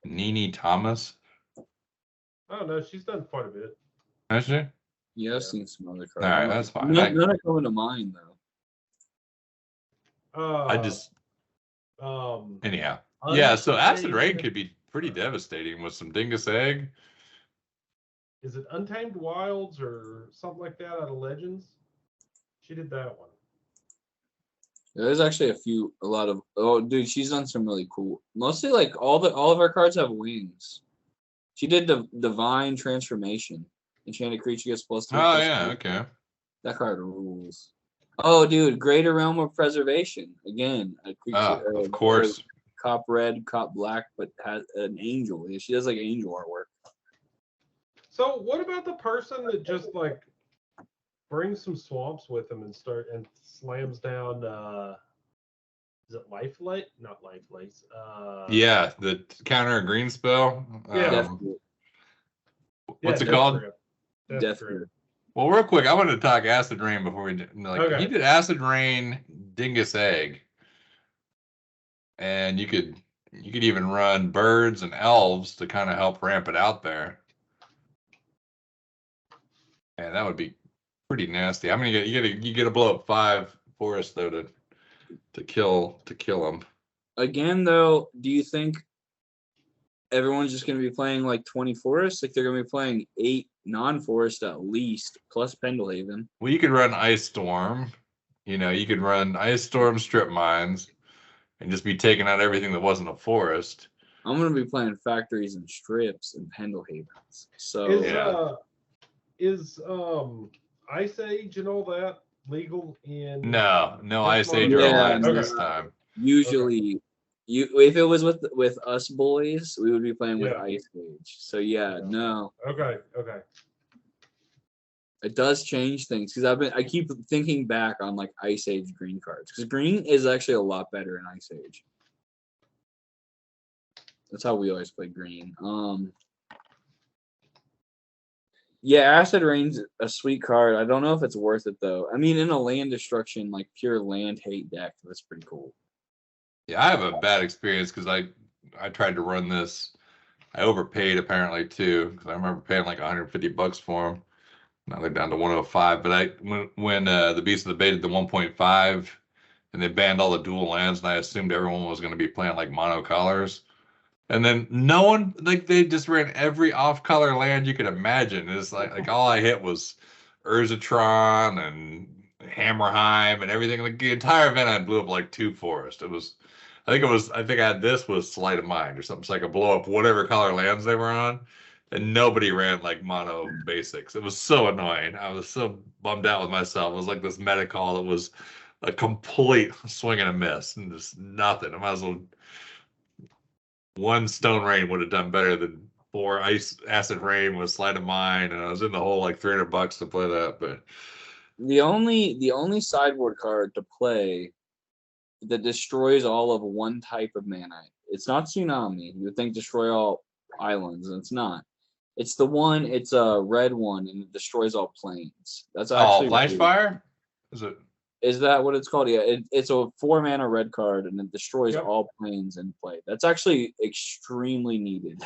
Nini Thomas? I don't know. She's done quite a bit. Has she? Yeah, I've seen some other cards. All right, that's fine. None are coming to mind though. I just anyhow. Yeah, so Acid Rain could be pretty devastating with some Dingus Egg. Is it Untamed Wilds or something like that out of Legends? She did that one. There's actually a lot of dude, she's done some really cool. Mostly like all of her cards have wings. She did the Divine Transformation. Enchanted creature gets +2. Oh yeah, okay. That card rules. Oh dude, Greater Realm of Preservation. Again, a creature of course. Cop red, cop black, but has an angel. She does like angel artwork. So what about the person that just like brings some swamps with them and slams down is it life light? Not life lace. Yeah, the counter a green spell. Yeah. What's it called? Death Grip. Well, real quick, I wanted to talk Acid Rain before we did. Like, Okay. he did Acid Rain, Dingus Egg, and you could even run birds and elves to kind of help ramp it out there. And that would be pretty nasty. I mean, you get to blow up 5 forests though to kill them. Again, though, do you think everyone's just going to be playing like 20 forests? Like they're going to be playing 8 non-forest at least, plus Pendlehaven. Well, you could run Ice Storm. You could run Ice Storm, Strip Mines, and just be taking out everything that wasn't a forest. I'm going to be playing Factories and Strips and Pendlehavens. So is Ice Age and all that legal in? No Ice Age or Alliance this time. Usually, if it was with us boys, we would be playing with Ice Age. So no. Okay. It does change things because I keep thinking back on like Ice Age green cards because green is actually a lot better in Ice Age. That's how we always play green. Yeah, Acid Rain's a sweet card. I don't know if it's worth it though. I mean, in a land destruction, like pure land hate deck, that's pretty cool. Yeah, I have a bad experience because I tried to run this. I overpaid apparently too because I remember paying like $150 for them. Now they're down to 105. But when the Beast of the Bay did the 1.5 and they banned all the dual lands, and I assumed everyone was going to be playing like mono colors. And then no one, like they just ran every off-color land you could imagine. It's like all I hit was Urzatron and Hammerheim and everything. Like the entire event, I blew up like 2 forests. I think I had this was Sleight of Mind or something, so I could blow up whatever color lands they were on. And nobody ran like mono basics. It was so annoying. I was so bummed out with myself. It was like this meta call that was a complete swing and a miss and just nothing. I might as well. 1 Stone Rain would have done better than 4 Acid Rain with Sleight of Mind, and I was in the hole like $300 to play that. But the only sideboard card to play that destroys all of one type of mana, it's not Tsunami. You would think destroy all islands, and it's not. It's a red one, and it destroys all planes. That's actually Flashfire? Is it? Is that what it's called? Yeah, it's a 4 mana red card, and it destroys all planes in play. That's actually extremely needed.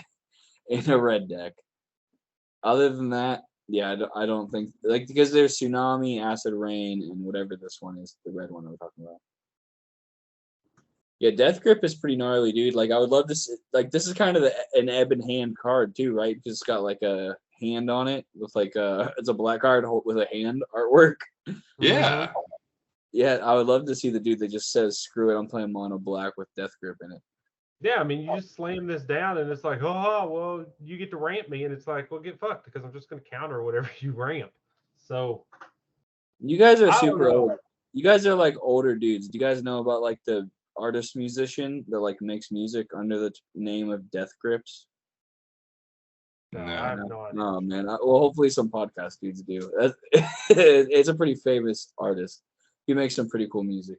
in a red deck. Other than that, yeah, I don't think like because there's tsunami, acid rain, and whatever this one is, the red one we're talking about. Yeah, Death Grip is pretty gnarly, dude. Like I would love to see, like this is kind of an ebb and hand card too, right? Because it's got like a hand on it with like it's a black card with a hand artwork. Yeah. Yeah, I would love to see the dude that just says screw it, I'm playing mono black with Death Grip in it. Yeah, I mean, you just slam this down, and it's like, oh, well, you get to ramp me, and it's like, well, get fucked because I'm just going to counter whatever you ramp. So You guys are I don't super know. old. You guys are like older dudes. Do you guys know about like the artist musician that like makes music under the name of Death Grips? No, No. I have no idea. Oh man. Well, hopefully some podcast dudes do. It's a pretty famous artist. He makes some pretty cool music.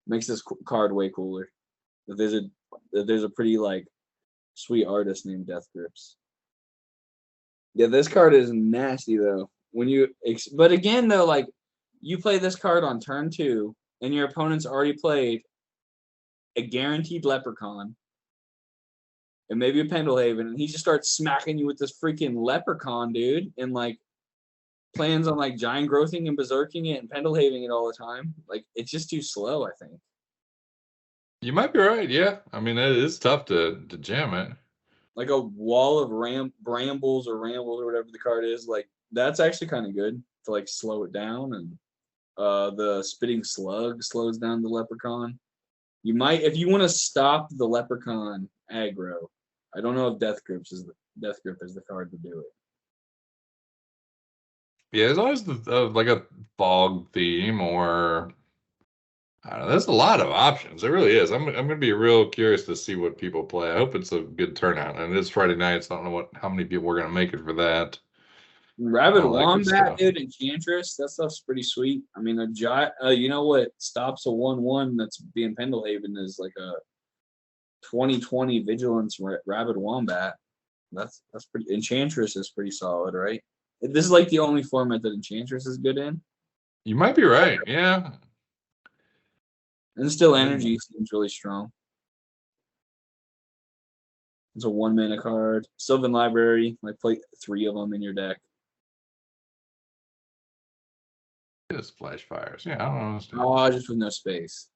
Makes this card way cooler. There's a pretty like sweet artist named Death Grips. Yeah, this card is nasty though. But again though, like you play this card on turn 2, and your opponent's already played a guaranteed Leprechaun, and maybe a Pendlehaven, and he just starts smacking you with this freaking Leprechaun, dude, and like plans on like giant growthing and berserking it and Pendlehaving it all the time. Like it's just too slow, I think. You might be right. Yeah. I mean, it is tough to jam it. Like a wall of brambles or rambles or whatever the card is, like that's actually kind of good to like slow it down. And the spitting slug slows down the Leprechaun. You might, if you want to stop the Leprechaun aggro. I don't know if Death Grip is the card to do it. Yeah, there's always like a fog theme, or I don't know. There's a lot of options. There really is. I'm gonna be real curious to see what people play. I hope it's a good turnout. And it's Friday night, so I don't know how many people we're gonna make it for that. Rabid All that good Wombat, stuff. dude, Enchantress, that stuff's pretty sweet. I mean, you know what stops a 1/1 that's being Pendlehaven is like a 2020 Vigilance Rabid Wombat. That's pretty. Enchantress is pretty solid, right? This is like the only format that Enchantress is good in. You might be right. Yeah. And still Energy seems really strong. It's a 1-mana card. Sylvan Library, like play 3 of them in your deck. It is Flash Fires. Yeah, I don't understand. Oh, just with no space.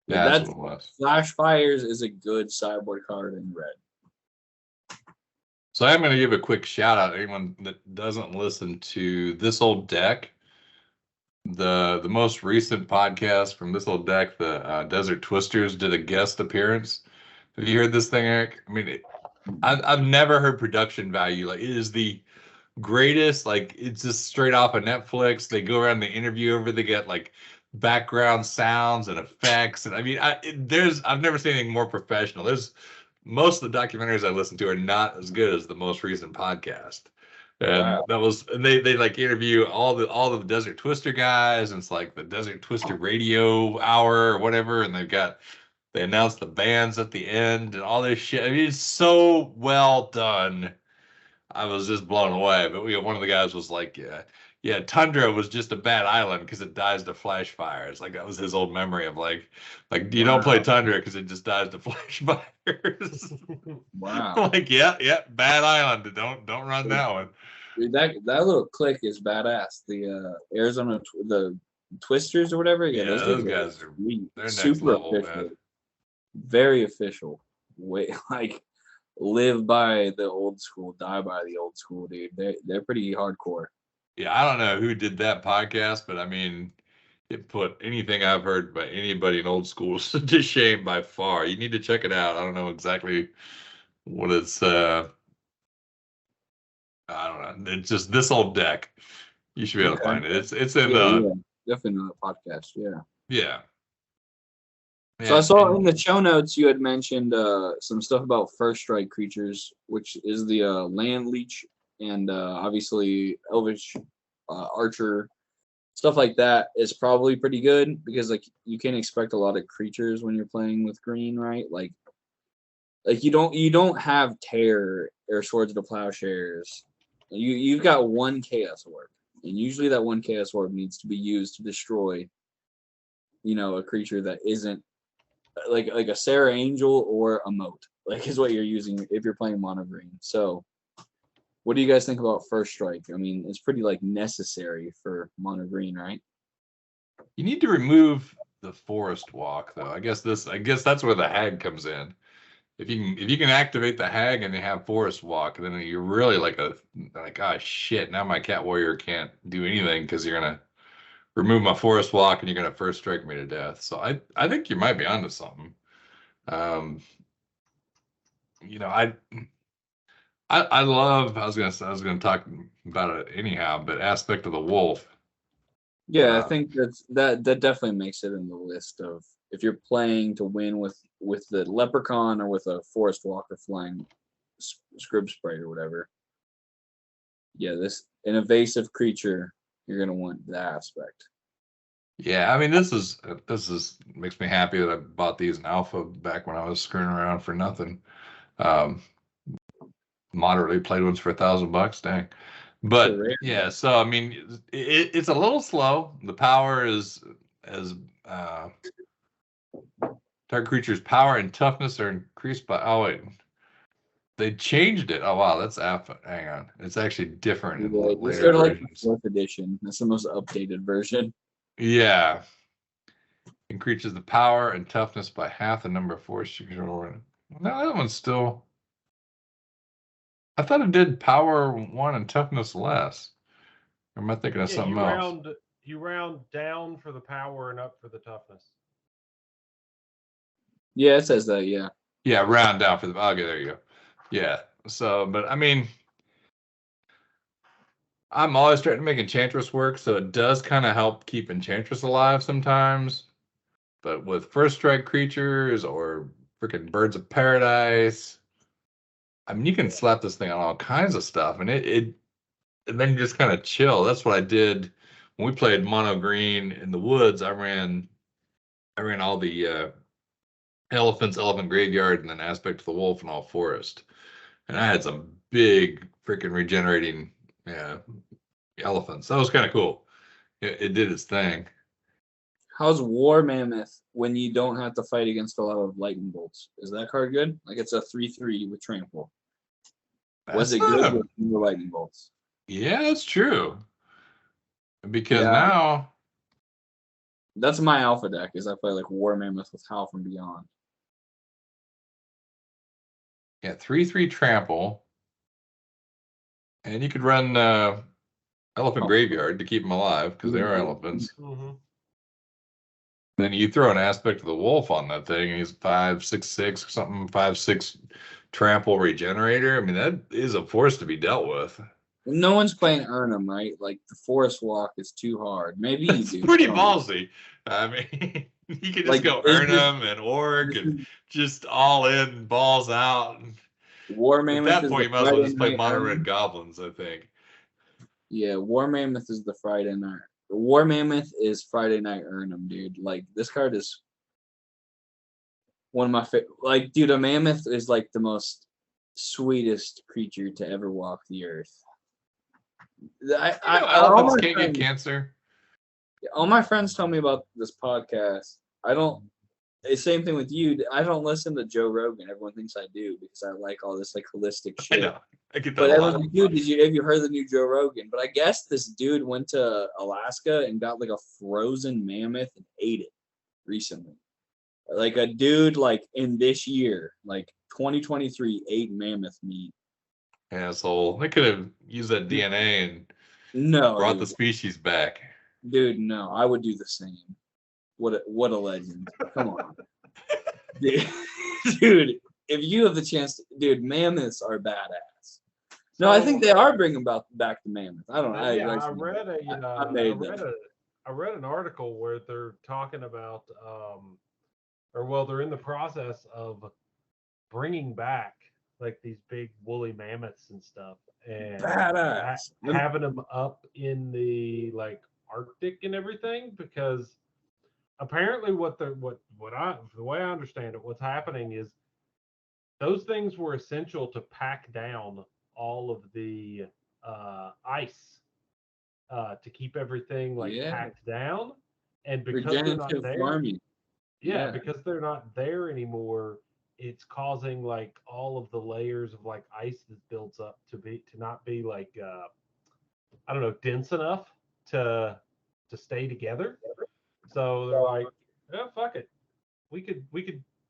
Yeah, that's what it was. Flash Fires is a good sideboard card in red. So I'm going to give a quick shout out to anyone that doesn't listen to This Old Deck. The most recent podcast from This Old Deck, the Desert Twisters, did a guest appearance. Have you heard this thing, Eric? I mean, I've never heard production value. Like, it is the greatest. Like, it's just straight off of Netflix. They go around the interview over. They get like background sounds and effects, and I mean, I've never seen anything more professional. Most of the documentaries I listen to are not as good as the most recent podcast. And and they like interview all the Desert Twister guys, and it's like the Desert Twister radio hour or whatever, and they announce the bands at the end and all this shit. I mean, it's so well done. I was just blown away. But one of the guys was like, yeah, Tundra was just a bad island because it dies to flash fires. Like that was his old memory of like you don't play Tundra because it just dies to flash fires. Wow. Like yeah, bad island. Don't run that one. Dude, that little click is badass. The Arizona the Twisters or whatever. Yeah, those guys are they're super next level, official. man. Very official. Like live by the old school, die by the old school, dude. They're pretty hardcore. Yeah, I don't know who did that podcast, but I mean, it put anything I've heard by anybody in old school to shame by far. You need to check it out. I don't know exactly what it's I don't know. It's just This Old Deck. You should be able to find it. It's in definitely not a podcast. Yeah. So I saw in the show notes you had mentioned some stuff about first strike creatures, which is the land leech and obviously elvish archer stuff like that is probably pretty good because like you can't expect a lot of creatures when you're playing with green, right? Like you don't have tear or swords of the plowshares. You've got one chaos orb, and usually that one chaos orb needs to be used to destroy, a creature that isn't like a Sarah Angel or a moat. like is what you're using if you're playing mono green. So, what do you guys think about first strike? I mean, it's pretty like necessary for mono green, right? You need to remove the forest walk, though. I guess that's where the hag comes in. If you can activate the hag and you have forest walk, then you're really like ah shit. Now my cat warrior can't do anything because you're gonna remove my forest walk and you're gonna first strike me to death. So I think you might be onto something. Um, I love. I was gonna talk about it anyhow, but aspect of the wolf. Yeah, I Uh, think that definitely makes it in the list of if you're playing to win with the leprechaun or with a forest walker flying scrib spray or whatever. Yeah, this an evasive creature, you're gonna want that aspect. Yeah, I mean this is makes me happy that I bought these in alpha back when I was screwing around for nothing. Um, Moderately played ones for $1,000. Dang. It's a But rare. yeah, so I mean it's a little slow. The power is as target creature's power and toughness are increased by wait. They changed it. Oh wow, that's alpha. Hang on. It's actually different in Yeah, just later go to like the versions. fourth edition. That's the most updated version. Yeah. Increases the power and toughness by half the number of force you control. No, that one's still. I thought it did power one and toughness less. Or am I thinking of Yeah, something else? you round down for the power and up for the toughness. Yeah, it says that. Yeah. Yeah, round down for the. Okay, there you go. Yeah. So, but I mean, I'm always trying to make Enchantress work, so it does kind of help keep Enchantress alive sometimes. But with first strike creatures or freaking birds of paradise, I mean, you can slap this thing on all kinds of stuff, and and then you just kind of chill. That's what I did when we played mono green in the woods. I ran all the elephants, elephant graveyard, and then aspect of the wolf and all forest. And I had some big freaking regenerating yeah, elephants. That was kind of cool. It did its thing. How's War Mammoth when you don't have to fight against a lot of lightning bolts? Is that card good? Like it's a 3/3 with trample. Was That's it not good a with more lightning bolts? yeah, it's true. Because Yeah, now that's my alpha deck. Is I play like War Mammoth with Howl from Beyond. yeah, 3/3 trample, and you could run elephant Oh, graveyard to keep them alive because they are elephants. Mm-hmm. Then you throw an aspect of the wolf on that thing, and he's 5/6/6 or something, 5/6 trample regenerator. I mean, that is a force to be dealt with. no one's playing Urnham, right? Like the Forest Walk is too hard. Maybe you It's do. pretty I don't know. ballsy. I mean, you could just Like go is earn this, them and orc this and is, just all in, balls out. War At Mammoth that is point, the you might as well Friday just play night mono red Urnham. goblins, I think. Yeah, War Mammoth is the Friday night. War Mammoth is Friday night Urnham, dude. Like this card is one of my favorite. Like, dude, a mammoth is like the most sweetest creature to ever walk the earth. All Elephants my can't get friends, cancer. all my friends tell me about this podcast. I don't. Same thing with you. I don't listen to Joe Rogan. Everyone thinks I do because I like all this like holistic I shit. know. I get that But a lot. everyone's like, dude, have you heard the new Joe Rogan? But I guess this dude went to Alaska and got like a frozen mammoth and ate it recently. Like a dude like in this year, like 2023, ate mammoth meat. Asshole. They could have used that DNA and No, brought the species back. no, I would do the same. What a legend. Come on. Dude, dude, if you have the chance to, dude, mammoths are badass. No, I think they are bringing back the mammoth. I don't know. Yeah, I made I read an article where they're talking about or well, they're in the process of bringing back like these big woolly mammoths and stuff, and badass. having them up in the like Arctic and everything because apparently the way I understand it, what's happening is those things were essential to pack down all of the ice to keep everything like Yeah, packed down, and because they're not regenerative there, farming. yeah, Yeah. because they're not there anymore, it's causing like all of the layers of like ice that builds up to not be like I don't know, dense enough to stay together. So they're like, yeah, fuck it. We could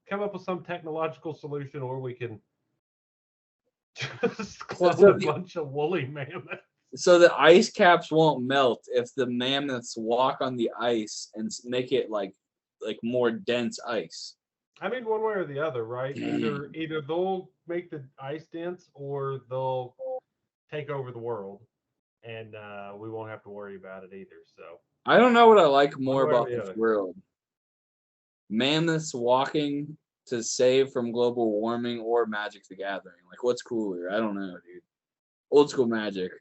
come up with some technological solution, or we can just clone a bunch of woolly mammoths. So the ice caps won't melt if the mammoths walk on the ice and make it like more dense ice. I mean, one way or the other, right? Either they'll make the ice dense, or they'll take over the world, and we won't have to worry about it either. So I don't know what I like more way or about the this other. world. Mammoths walking to save from global warming or Magic the Gathering. Like, what's cooler? I don't know, dude. Old school Magic.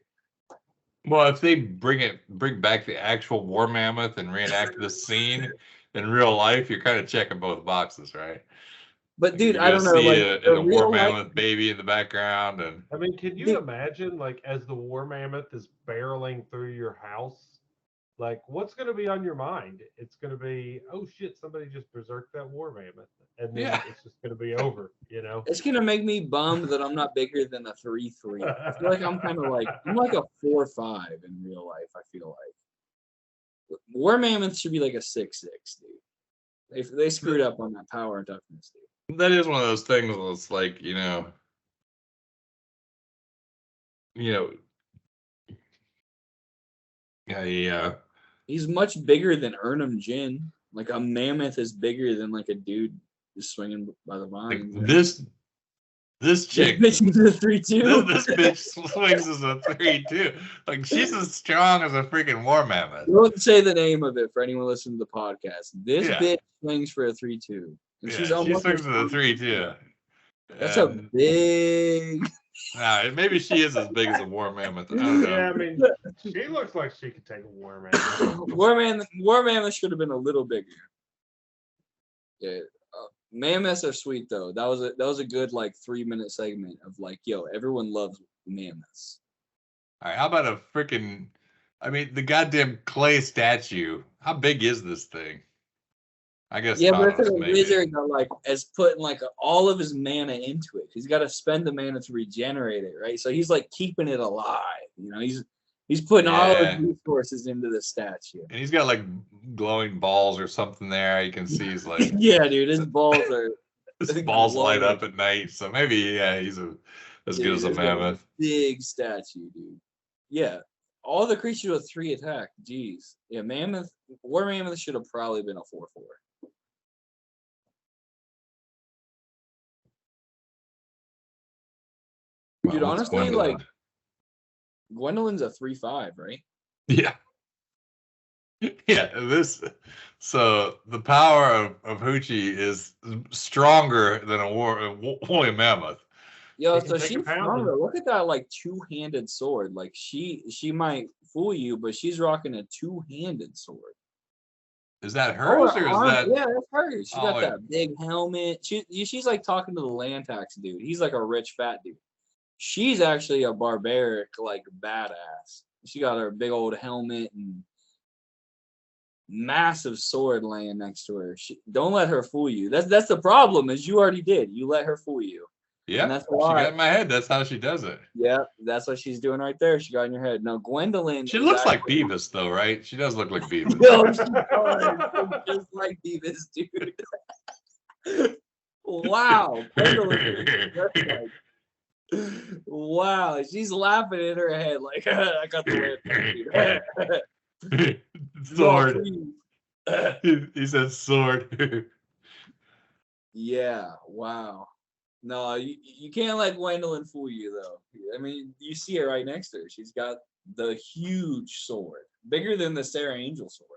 Well, if they bring back the actual war mammoth and reenact the scene in real life, you're kind of checking both boxes, right? But Like, dude, you're I gonna don't know, see like the a war real life. mammoth baby in the background, and I mean, can you Dude. imagine, like, as the war mammoth is barreling through your house, like, what's going to be on your mind? It's going to be, oh shit, somebody just berserked that war mammoth, and then yeah, it's just going to be over, you know? It's gonna make me bummed that I'm not bigger than a 3-3. I feel like I'm kind of like I'm like a 4-5 in real life. I feel like war mammoth should be like a 6-6, dude. They screwed up on that power and toughness, dude. that is one of those things where it's like yeah. He's much bigger than Ernum Jin. Like a mammoth is bigger than like a dude just swinging by the Like vine. this chick, This bitch is a 3-2. this bitch swings as a 3-2. Like, she's as strong as a freaking war mammoth. Don't say the name of it for anyone listening to the podcast. This Yeah. bitch swings for a 3-2. And Yeah, she's she almost swings as a 3-2. That's a big. Nah, maybe she is as big as a war mammoth. I don't know. Yeah, I mean, she looks like she could take a war mammoth. War mammoth should have been a little bigger. Yeah, mammoths are sweet though. That was a good like 3-minute segment of like, yo, everyone loves mammoths. All right, how about a freaking? I mean, the goddamn clay statue. How big is this thing? I guess Yeah, but Thanos it's a made it. wizard that like is putting like all of his mana into it. He's got to spend the mana to regenerate it, right? So he's like keeping it alive. You know, he's putting all his resources into the statue. And he's got like glowing balls or something there. You can see he's like Yeah, dude, his balls are his balls light glowing. up at night. So maybe he's as good as a mammoth. Big statue, dude. Yeah. All the creatures with 3 attack. Jeez. Yeah, war mammoth should have probably been a 4-4. Well, Dude, what's honestly, Gwendolyn? like Gwendolyn's a 3-5, right? Yeah. Yeah, so the power of Hoochie is stronger than a woolly mammoth. Yo, She so can take a she's pound stronger. Look at that like 2-handed sword. Like she might fool you, but she's rocking a 2-handed sword. Is that hers or is that? Yeah, that's hers. She got Oh, that big helmet. She's like talking to the land tax dude. He's like a rich fat dude. She's actually a barbaric, like badass. She got her big old helmet and massive sword laying next to her. Don't let her fool you. That's the problem, is you already did. You let her fool you. Yeah, that's she got in my head. That's how she does it. Yeah, that's what she's doing right there. She got in your head. Now, Gwendolyn. She looks like Beavis, though, right? She does look like Beavis. Yo, she does. Just like Beavis, dude. Wow. Gwendolyn. Wow, she's laughing in her head like, I got the land. Sword. He said sword. Yeah, wow. No, you can't let Gwendolyn fool you, though. I mean, you see her right next to her. She's got the huge sword, bigger than the Sarah Angel sword.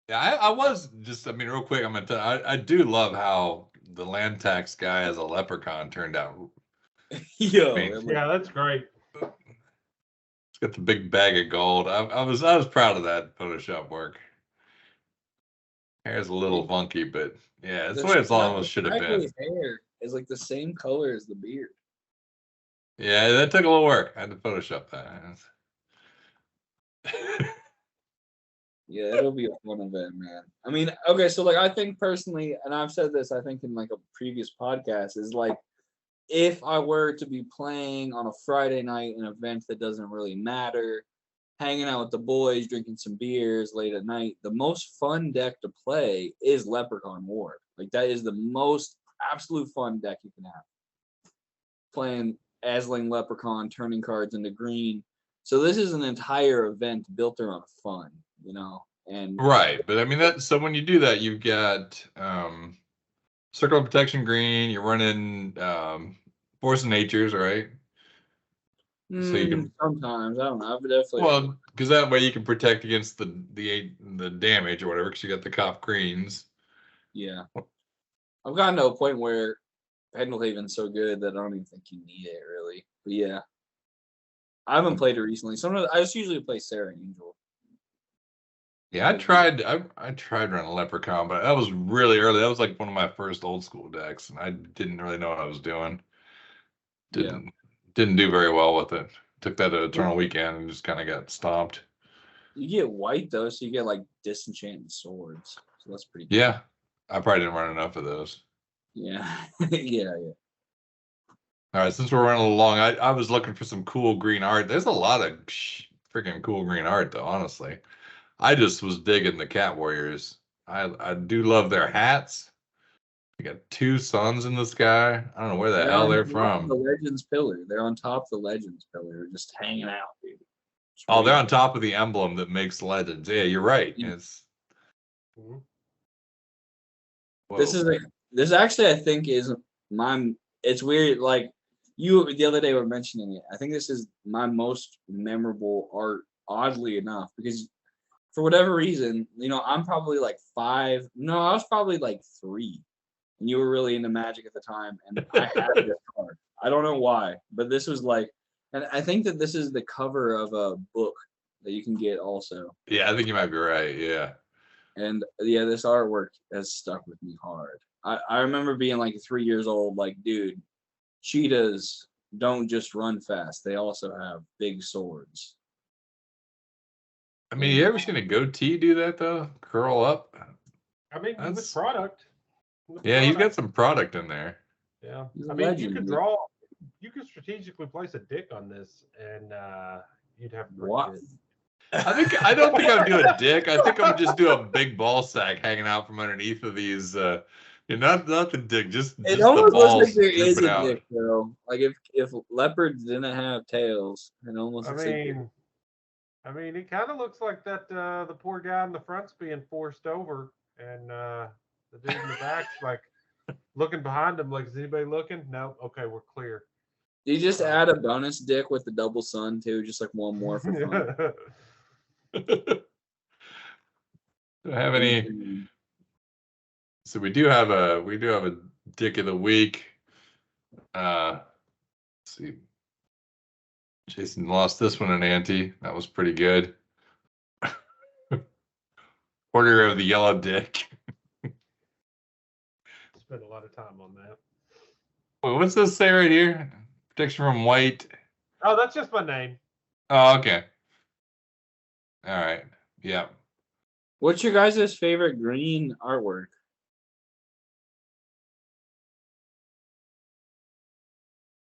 Yeah, I was just, I mean, real quick, I'm going to tell you, I do love how the land tax guy as a leprechaun turned out. Yo, yeah, that's great. It's got the big bag of gold. I was proud of that Photoshop work. Hair's a little funky, but yeah, that's the way it's almost should have been. His hair is like the same color as the beard. Yeah, that took a little work. I had to Photoshop that. Yeah, it'll be a fun event, man. I mean, okay, so like I think personally, and I've said this, I think in like a previous podcast, is like if I were to be playing on a Friday night an event that doesn't really matter, hanging out with the boys, drinking some beers late at night, the most fun deck to play is Leprechaun War. Like that is the most absolute fun deck you can have. Playing Azling Leprechaun, turning cards into green. So this is an entire event built around fun, and Right, but I mean that. So when you do that, you've got Circle of Protection green. You're running Force of Natures, right? So you can sometimes I don't know. I've definitely because that way you can protect against the damage or whatever. Because you got the cop greens. yeah. I've gotten to a point where Pendelhaven's so good that I don't even think you need it really. But yeah, I haven't played it recently. Sometimes I just usually play Sarah Angel. Yeah, I tried running Leprechaun, but that was really early. That was like one of my first old school decks, and I didn't really know what I was doing. Yeah. Didn't do very well with it. Took that to Eternal Weekend and just kind of got stomped. You get white though, so you get like disenchanted swords. So that's pretty cool. Yeah, I probably didn't run enough of those. Yeah. Yeah. All right, since we're running along, I was looking for some cool green art. There's a lot of freaking cool green art, though. Honestly, I just was digging the Cat Warriors. I do love their hats. They got two suns in the sky. I don't know where the hell they're from. The Legends pillar. They're on top of the Legends pillar, just hanging out, dude. Oh, they're on top of the emblem that makes Legends. Yeah, you're right. Yeah. It's This actually I think is it's weird, like you the other day were mentioning it. I think this is my most memorable art, oddly enough, because for whatever reason, I'm probably like 5. No, I was probably like 3. And you were really into Magic at the time, and I had this card. I don't know why, but this was like, and I think that this is the cover of a book that you can get also. Yeah, I think you might be right. Yeah. And yeah, this artwork has stuck with me hard. I remember being like 3 years old, like, dude, cheetahs don't just run fast; they also have big swords. I mean, you ever seen a goatee do that though? Curl up. I mean, That's with product. Yeah, he's got some product in there. Yeah, He's a I mean, legend, you could dude. draw. You could strategically place a dick on this, and you'd have pretty What? good. I don't think I would do a dick. I think I would just do a big ball sack hanging out from underneath of these. Not the dick, just It the almost balls looks like there is dripping a out. dick, though. Like if leopards didn't have tails, it almost looks like dick. I mean, it kind of looks like that. The poor guy in the front's being forced over, and the dude in the back's like looking behind him, like, is anybody looking? No. Okay, we're clear. You just add a bonus dick with the double sun too, just like one more for fun. Do I have any? So we do have a dick of the week. Let's see. Jason lost this one in ante. That was pretty good. Order of the Yellow Dick. Spent a lot of time on that. Wait, what's this say right here? Protection from white. Oh, that's just my name. Oh, okay. All right. Yeah. What's your guys' favorite green artwork?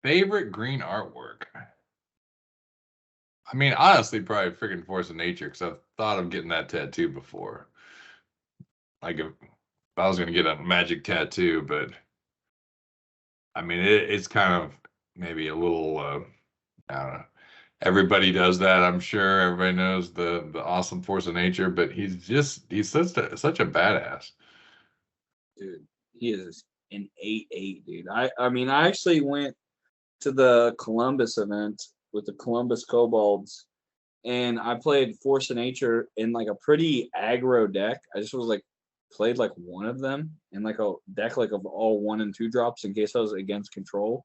Favorite green artwork. I mean, honestly, probably freaking Force of Nature, because I've thought of getting that tattoo before. Like if I was gonna get a magic tattoo, but I mean, it's kind of maybe a little. I don't know. Everybody does that, I'm sure. Everybody knows the awesome Force of Nature, but he's such a badass. Dude, he is an 8/8, dude. I mean, I actually went to the Columbus event with the Columbus Kobolds, and I played Force of Nature in like a pretty aggro deck. I just was like played like one of them in like a deck like of all 1 and 2 drops in case I was against control.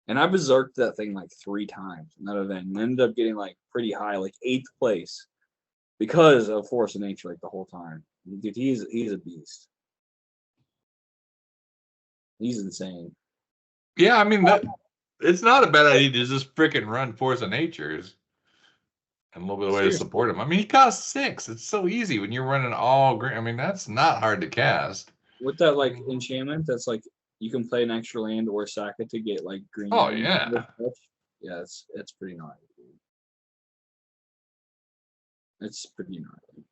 And I berserked that thing like 3 times in that event and ended up getting like pretty high, like 8th place because of Force of Nature like the whole time. Dude, he's a beast. He's insane. Yeah, I mean it's not a bad idea to just freaking run Force of Natures. and a little bit of way to support him. I mean, he costs 6. It's so easy when you're running all green. I mean, that's not hard to cast. With that like enchantment, that's like you can play an extra land or sack it to get like green. Oh, land. yeah. Yeah, it's pretty gnarly. It's pretty gnarly.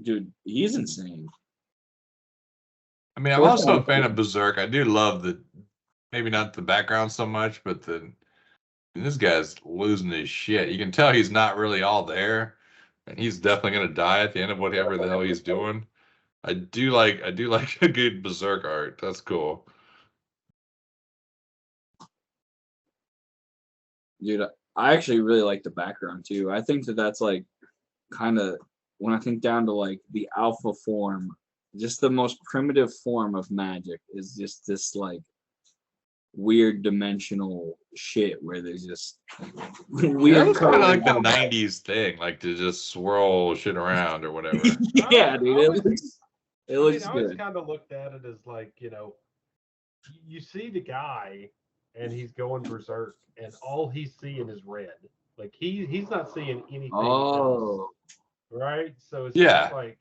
Dude, he's insane. I mean, I'm also a fan of Berserk. I do love the, maybe not the background so much, but this guy's losing his shit. You can tell he's not really all there, and he's definitely gonna die at the end of whatever the hell he's doing. I do like a good Berserk art. That's cool. Dude, I actually really like the background too. I think that's like kind of when I think down to like the alpha form, just the most primitive form of magic is just this like weird dimensional shit where there's just weird. It's kind of like the '90s thing, like to just swirl shit around or whatever. Yeah, dude, it looks I always good. kind of looked at it as like, you see the guy and he's going berserk, and all he's seeing is red. Like he's not seeing anything else, right? So it's just like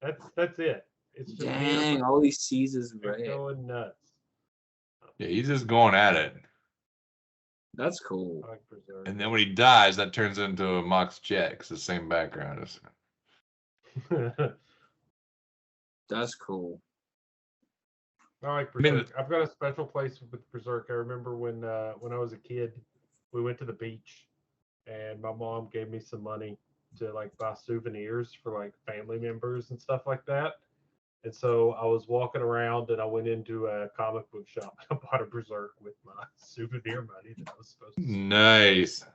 that's it. It's just dang, all he sees is red. Going nuts. Yeah, he's just going at it. That's cool. And then when he dies, that turns into a Mox Jet. It's the same background. That's cool. I like Berserk. I've got a special place with Berserk. I remember when I was a kid, we went to the beach, and my mom gave me some money to like buy souvenirs for like family members and stuff like that. And so I was walking around, and I went into a comic book shop. I bought a Berserk with my souvenir money that I was supposed to. Nice.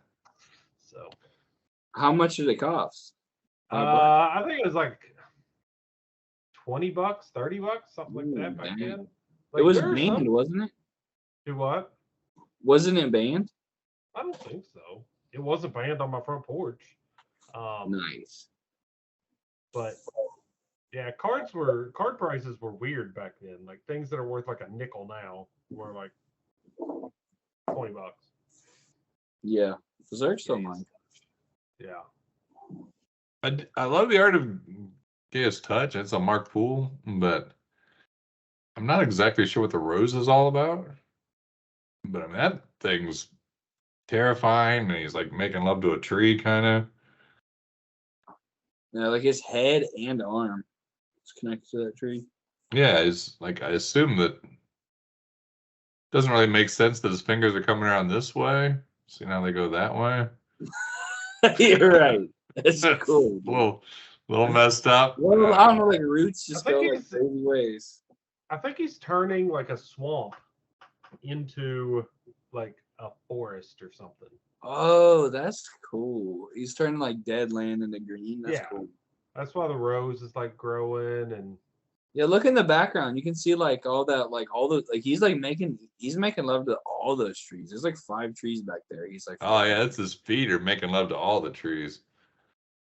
So, how much did it cost? I think it was like $20, $30, something like that back then. Like, it was banned, wasn't it? Do what? Wasn't it banned? I don't think so. It wasn't banned on my front porch. Nice. But yeah, card prices were weird back then. Like things that are worth like a nickel now were like $20. Yeah, Berserk's still mine. Yeah. I love the art of Gaius Touch. It's a Mark Poole, but I'm not exactly sure what the rose is all about. But I mean, that thing's terrifying, and he's like making love to a tree, kind of. Yeah, like his head and arm is connected to that tree. Yeah, it's like I assume that doesn't really make sense that his fingers are coming around this way. See how they go that way? You're right. That's cool. Little messed up. Well, I don't know, like roots just go like crazy ways. I think he's turning like a swamp into like a forest or something. Oh, that's cool. He's turning like dead land into green. That's cool. That's why the rose is like growing. And yeah, look in the background. You can see like all that, like all the like he's making love to all those trees. There's like 5 trees back there. He's like, oh yeah, that's his feet are making love to all the trees.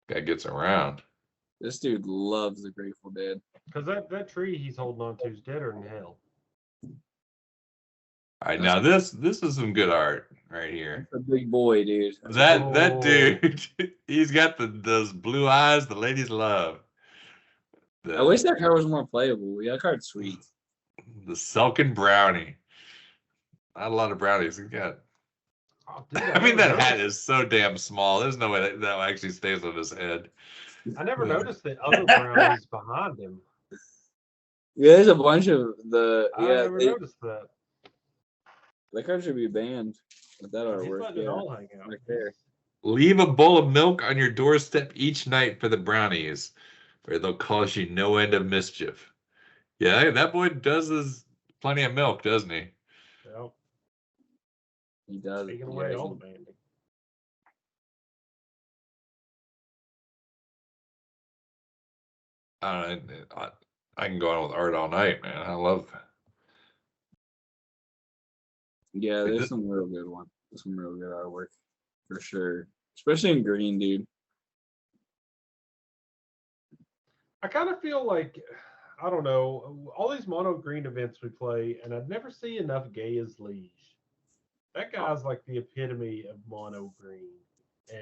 Guy gets around. This dude loves the Grateful Dead. Because that tree he's holding on to is deader than hell. All right, now this is some good art right here. That's a big boy, dude. That dude, he's got those blue eyes the ladies love. I wish that card was more playable. Yeah, that card's sweet. The Selkin Brownie. Not a lot of brownies. He's got. Oh, dude, I mean, that hat is so damn small. There's no way that actually stays on his head. I never noticed the other brownies behind him. Yeah, there's a bunch of the. I never noticed that. That card should be banned. With that artwork, yeah. All hang out. Right there. Leave a bowl of milk on your doorstep each night for the brownies, or they'll cause you no end of mischief. Yeah, that boy does his plenty of milk, doesn't he? Yep. He does. Taking away all the banding. I can go on with art all night, man. I love. Yeah, there's some real good one. There's some real good artwork for sure, especially in green, dude. I kind of feel like, I don't know, all these mono green events we play, and I'd never see enough Gaia's Liege. That guy's like the epitome of mono green.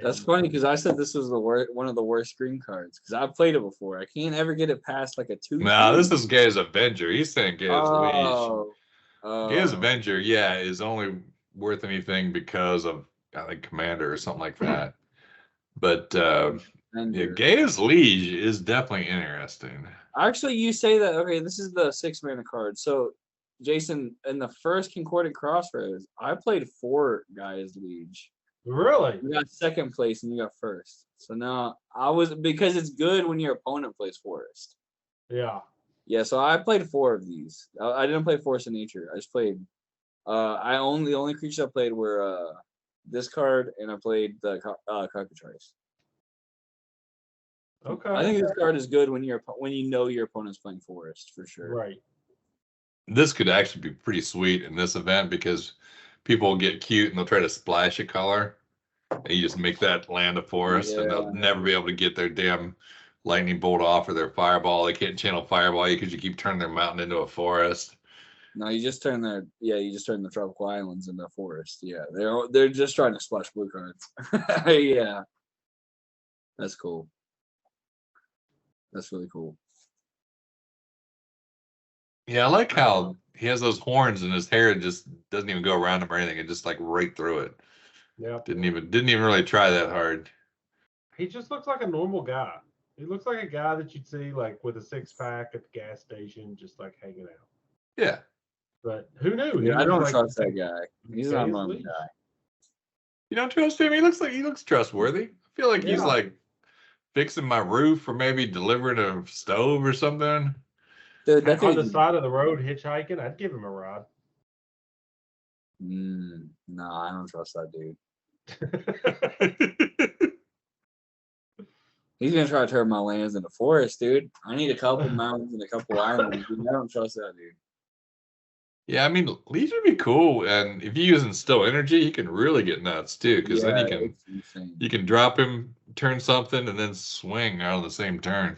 That's And funny because I said this was the one of the worst green cards because I've played it before. I can't ever get it past like a 2. No, 3. this is Gay's Avenger. He's saying Gay's Liege. Oh, Gay's oh, Avenger, yeah, is only worth anything because of, I think, Commander or something like that. But yeah, Avenger. Gaia's Liege is definitely interesting. Actually, you say that. Okay, this is the 6-mana card. So, Jason, in the first Concordant Crossroads, I played 4 Gaia's Liege. really, You got second place and you got first. So now because it's good when your opponent plays Forest. yeah. Yeah, so I played 4 of these. I didn't play Force of Nature. I just played. The only creatures I played were this card, and I played the Cockatrice. Okay. I think this card is good when you know your opponent's playing Forest for sure. Right. This could actually be pretty sweet in this event because people will get cute and they'll try to splash a color. And you just make that land a forest, and they'll never be able to get their damn lightning bolt off or their fireball. They can't channel fireball because you keep turning their mountain into a forest. No, you just turn the tropical islands into a forest. Yeah, they're just trying to splash blue cards. Yeah, that's cool. That's really cool. Yeah, I like how he has those horns and his hair just doesn't even go around him or anything. It just like right through it. Yeah. Didn't even really try that hard. He just looks like a normal guy. He looks like a guy that you'd see like with a 6-pack at the gas station, just like hanging out. Yeah. But who knew? Yeah, I don't trust that guy. He's not a Gaia's normal Liege. guy. You don't trust him? He looks trustworthy. I feel like he's Yeah. like fixing my roof or maybe delivering a stove or something. Dude, that On the dude. side of the road hitchhiking, I'd give him a ride. No, I don't trust that dude. He's gonna try to turn my lands into forest, dude. I need a couple mountains and a couple islands. Dude. I don't trust that dude. Yeah, I mean, Liege would be cool, and if you use Instill Energy, he can really get nuts too, because then it's insane. you can drop him, turn something, and then swing out on the same turn.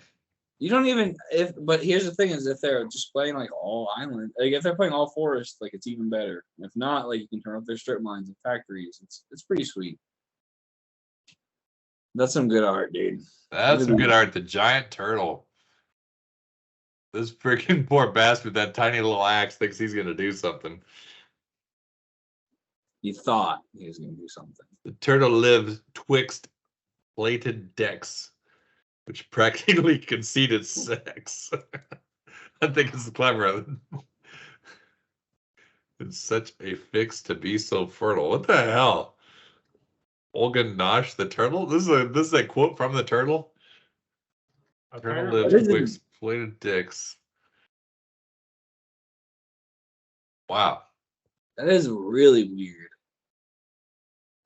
You don't even but here's the thing: is if they're just playing like all island, like if they're playing all forest, like it's even better. If not, like you can turn up their strip mines and factories. It's pretty sweet. That's some good art, dude. That's some good art. The giant turtle. This freaking poor bastard, that tiny little axe, thinks he's gonna do something. He thought he was gonna do something. The turtle lives twixt plated decks, which practically conceded sex. I think it's clever. It's such a fix to be so fertile. What the hell? Olga Nosh the turtle? This is a quote from the turtle. Turtle lives twixt plated dicks. Wow. That is really weird.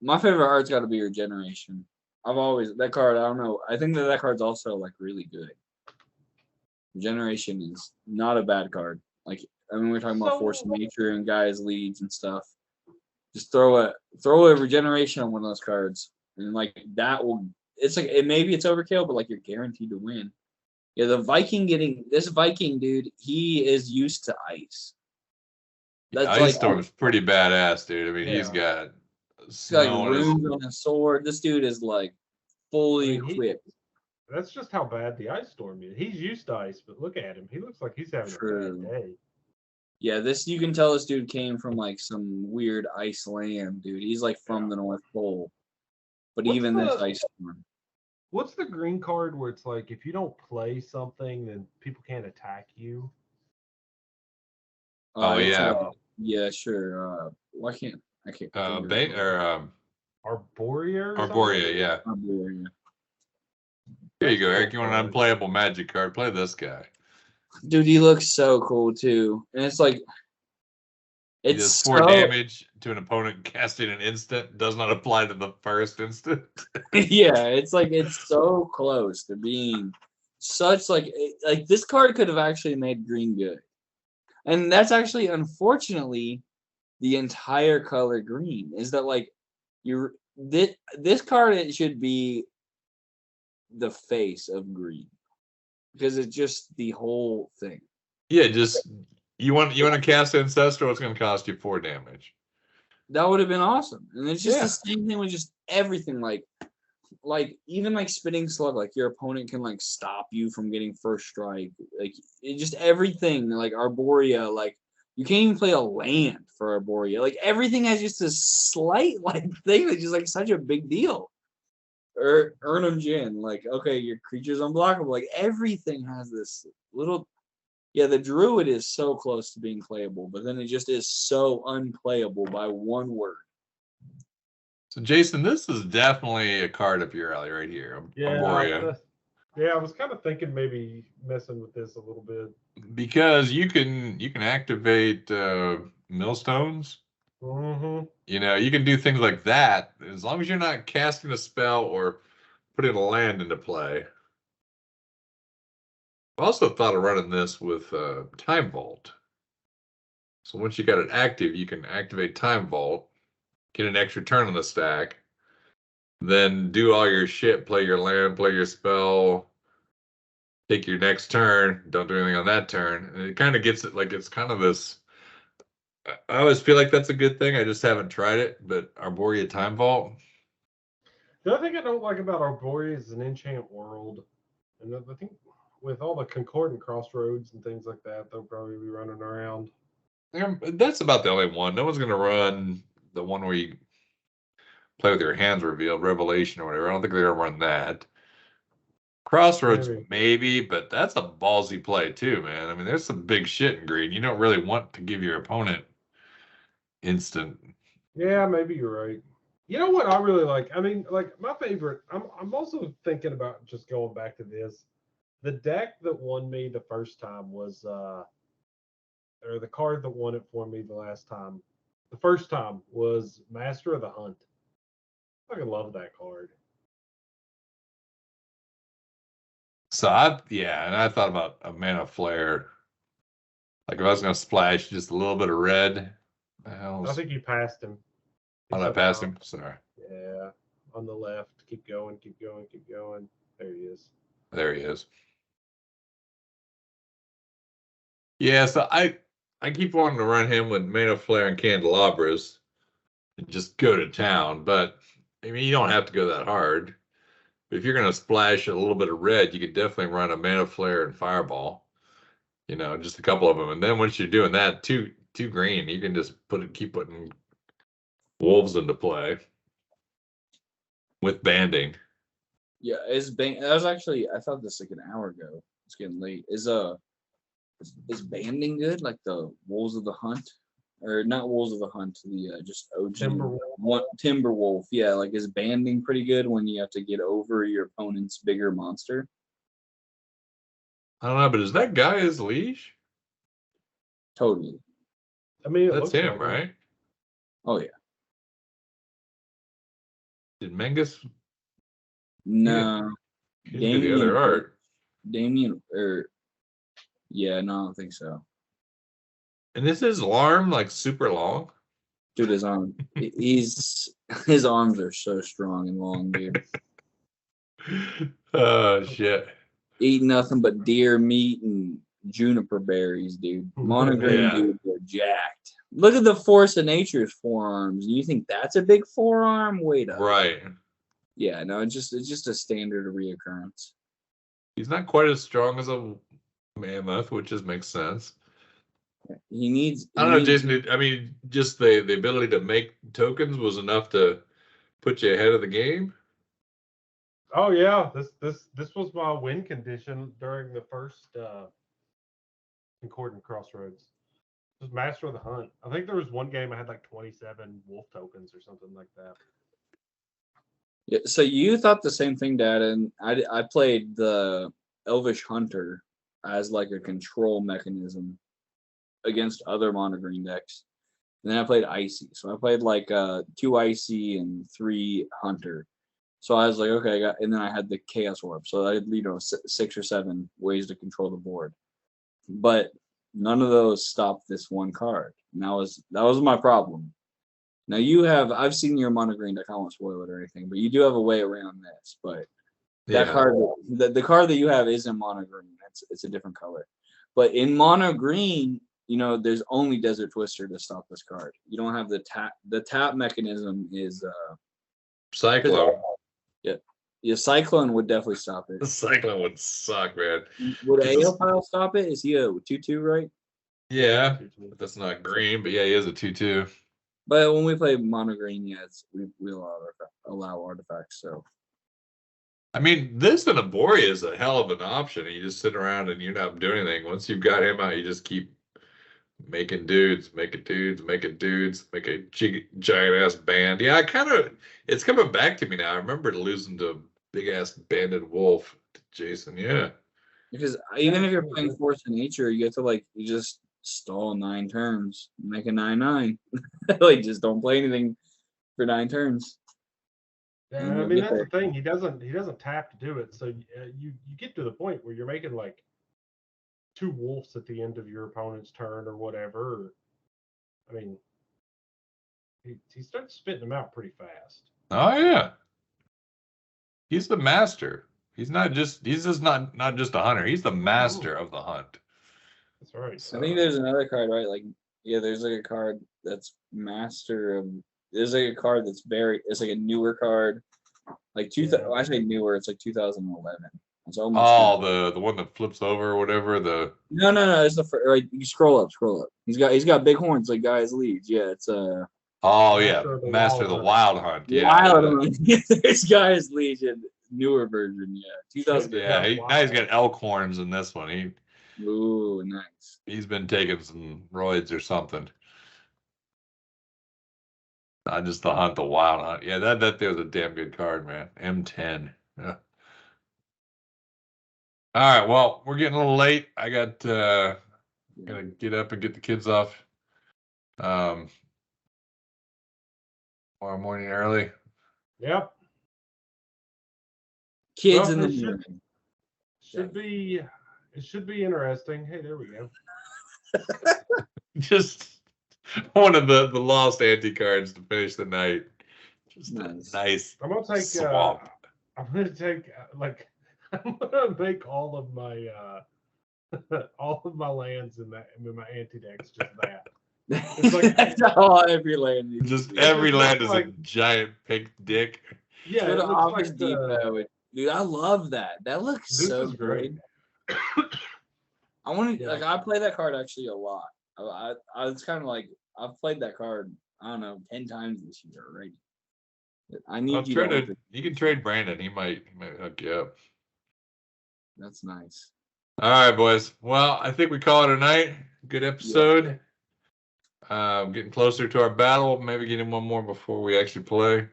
My favorite art's got to be Regeneration. That card, I don't know. I think that card's also like really good. Regeneration is not a bad card. Like, I mean, we're talking about Force of Nature and Gaia's Liege and stuff. Just throw a Regeneration on one of those cards, and like that will. It's like maybe it's overkill, but like you're guaranteed to win. Yeah, this Viking dude, he is used to ice. That's Ice Storm's pretty badass, dude. I mean, he's got runes on his sword. This dude is like fully equipped. That's just how bad the Ice Storm is. He's used to ice, but look at him. He looks like he's having a bad day. Yeah, you can tell this dude came from like some weird ice land, dude. He's like from the North Pole. But this Ice Storm. What's the green card where it's like if you don't play something, then people can't attack you? Oh yeah. Yeah, sure. Why can't I can't Arborea. Arborea, yeah. Arborea. Here you go, Eric. You want an unplayable magic card? Play this guy. Dude, he looks so cool too. And it's like he does 4 damage to an opponent casting an instant. Does not apply to the first instant. Yeah, it's like it's so close to being such like this card could have actually made green good. And that's actually unfortunately the entire color green. Is that like this card it should be the face of green. Because it's just the whole thing. Yeah, just you want to cast Ancestral, it's going to cost you 4 damage. That would have been awesome. And it's just the same thing with just everything. Like like even like spinning slug, like your opponent can like stop you from getting first strike. Like it just everything, like Arborea, like you can't even play a land for Arborea. Like everything has just a slight like thing that's just like such a big deal. Or Urnum Jin, like okay, your creature's unblockable. Like everything has this little. Yeah, the Druid is so close to being playable, but then it just is so unplayable by one word. So, Jason, this is definitely a card up your alley right here. Arborea. Yeah, I was kind of thinking maybe messing with this a little bit. Because you can activate millstones. Mm-hmm. You know, you can do things like that as long as you're not casting a spell or putting a land into play. I also thought of running this with Time Vault. So once you got it active, you can activate Time Vault, get an extra turn on the stack, then do all your shit, play your land, play your spell, take your next turn, don't do anything on that turn. And it kind of gets it like it's kind of this. I always feel like that's a good thing. I just haven't tried it, but Arborea Time Vault. The other thing I don't like about Arborea is an enchant world. And I think with all the concordant crossroads and things like that, they'll probably be running around. That's about the only one. No one's going to run the one where you play with your hands revealed, Revelation or whatever. I don't think they're going to run that. Crossroads, maybe, but that's a ballsy play too, man. I mean, there's some big shit in green. You don't really want to give your opponent instant. Yeah, maybe you're right. You know what I really like? I mean, like my favorite. I'm also thinking about just going back to this. The deck that won me the first time was or the card that won it for me the last time. The first time was Master of the Hunt. I fucking love that card. So and I thought about a Mana Flare. Like if I was going to splash just a little bit of red. I think you passed him. Oh, I passed him? Sorry. Yeah, on the left. Keep going, keep going, keep going. There he is. There he is. Yeah, so I keep wanting to run him with Mana Flare and Candelabras and just go to town, but I mean you don't have to go that hard. But if you're gonna splash a little bit of red, you could definitely run a Mana Flare and Fireball. You know, just a couple of them, and then once you're doing that, two green, you can just keep putting wolves into play with banding. Yeah, that was actually I thought this like an hour ago. It's getting late. Is banding good? Like the Wolves of the Hunt, or not Wolves of the Hunt? The just OG Timberwolf. Yeah, like is banding pretty good when you have to get over your opponent's bigger monster? I don't know, but is that guy his leash? Totally. I mean, That's him, right? Oh yeah. Did Mengus? No. He did the other art. Damien, yeah, no, I don't think so. And this is arm like super long. Dude, his arm, his arms are so strong and long, dude. Oh shit! Eat nothing but deer meat and juniper berries, dude. Monogram dudes are jacked. Look at the force of nature's forearms. You think that's a big forearm? Wait up. Right. Yeah, no, it's just a standard reoccurrence. He's not quite as strong as a mammoth, which just makes sense. He needs. I don't know, Jason. I mean, just the ability to make tokens was enough to put you ahead of the game. Oh yeah, this was my win condition during the first Concordant Crossroads. It was Master of the Hunt. I think there was one game I had like 27 wolf tokens or something like that. Yeah, so you thought the same thing, Dad, and I played the Elvish Hunter as like a control mechanism against other mono green decks. And then I played Icy. So I played like 2 Icy and 3 Hunter. So I was like, okay, and then I had the Chaos Orb. So I had, 6 or 7 ways to control the board. But none of those stopped this one card. And that was my problem. Now I've seen your mono green deck. I won't spoil it or anything, but you do have a way around this. But that card, the card that you have is in mono green. It's a different color. But in mono green, there's only Desert Twister to stop this card. You don't have the tap. The tap mechanism is Cyclone. Yeah. Yeah, Cyclone would definitely stop The it. cyclone would suck, man. Would 'Cause this- Aeopile stop it? Is he a 2/2, right? Yeah, but that's not green, but yeah, he is a 2/2. But when we play mono green, yeah, we allow artifacts. So I mean, this and Aboria is a hell of an option. You just sit around and you're not doing anything. Once you've got him out, you just keep making dudes, make a giant ass band. Yeah, it's coming back to me now. I remember losing to a big ass banded wolf to Jason. Yeah. because even if you're playing Force of Nature, you have to you just stall 9 turns, make a 9/9. Like just don't play anything for 9 turns. Yeah, And I you'll mean get that's there. the thing. He doesn't tap to do it. So you get to the point where you're making like 2 wolves at the end of your opponent's turn or whatever. I mean, he starts spitting them out pretty fast. Oh yeah. He's the master. He's just not just a hunter. He's the master of the hunt. That's right. I think there's another card, right? There's like a card that's Master of. There's like a card that's it's like a newer card, like I say newer. It's like 2011. It's almost. The one that flips over or whatever. No. It's right. You scroll up. He's got big horns like guys leads. Yeah, it's Oh yeah, Master of the Wild Hunt. Yeah, Wild Hunt. There's guys Legion newer version. Yeah, 2000. Yeah, now he's got elk horns in this one. Ooh, nice. He's been taking some roids or something. Not just the hunt, the wild hunt. Yeah, that there was a damn good card, man. M10. Yeah. All right, well, we're getting a little late. I got gotta get up and get the kids off. Tomorrow morning early. Yep. Kids in the it should be interesting. Hey, there we go. Just one of the lost anti cards to finish the night. Just nice. I'm gonna take swamp. I'm gonna take I'm gonna make all of my lands in my anti decks just that. It's like that's all every land. Just every land is a giant pink dick. Yeah, Go it to looks Office like Depot. Dude, I love that. That looks so great. I want to I play that card actually a lot. I was kind of like I've played that card. I don't know 10 times this year already. I need you. You can trade Brandon. He might hook you up. That's nice. All right, boys. Well, I think we call it a night. Good episode. Getting closer to our battle. Maybe getting one more before we actually play.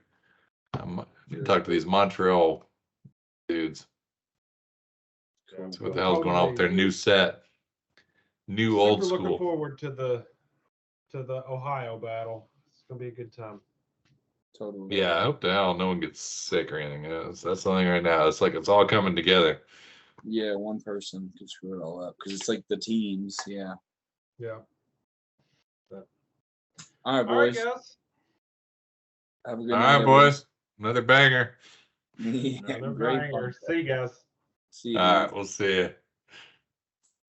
Talk to these Montreal dudes. So what the hell's going on with their new set? New old school. Looking forward to the Ohio battle. It's gonna be a good time. Totally. Yeah, I hope the hell no one gets sick or anything. That's the thing right now. It's like it's all coming together. Yeah, one person could screw it all up because it's like the teams. Yeah. Yeah. All right, boys. All right, guys. Have a good night. All right, boys. Another banger. Another banger. See you guys. See you. All right, we'll see you.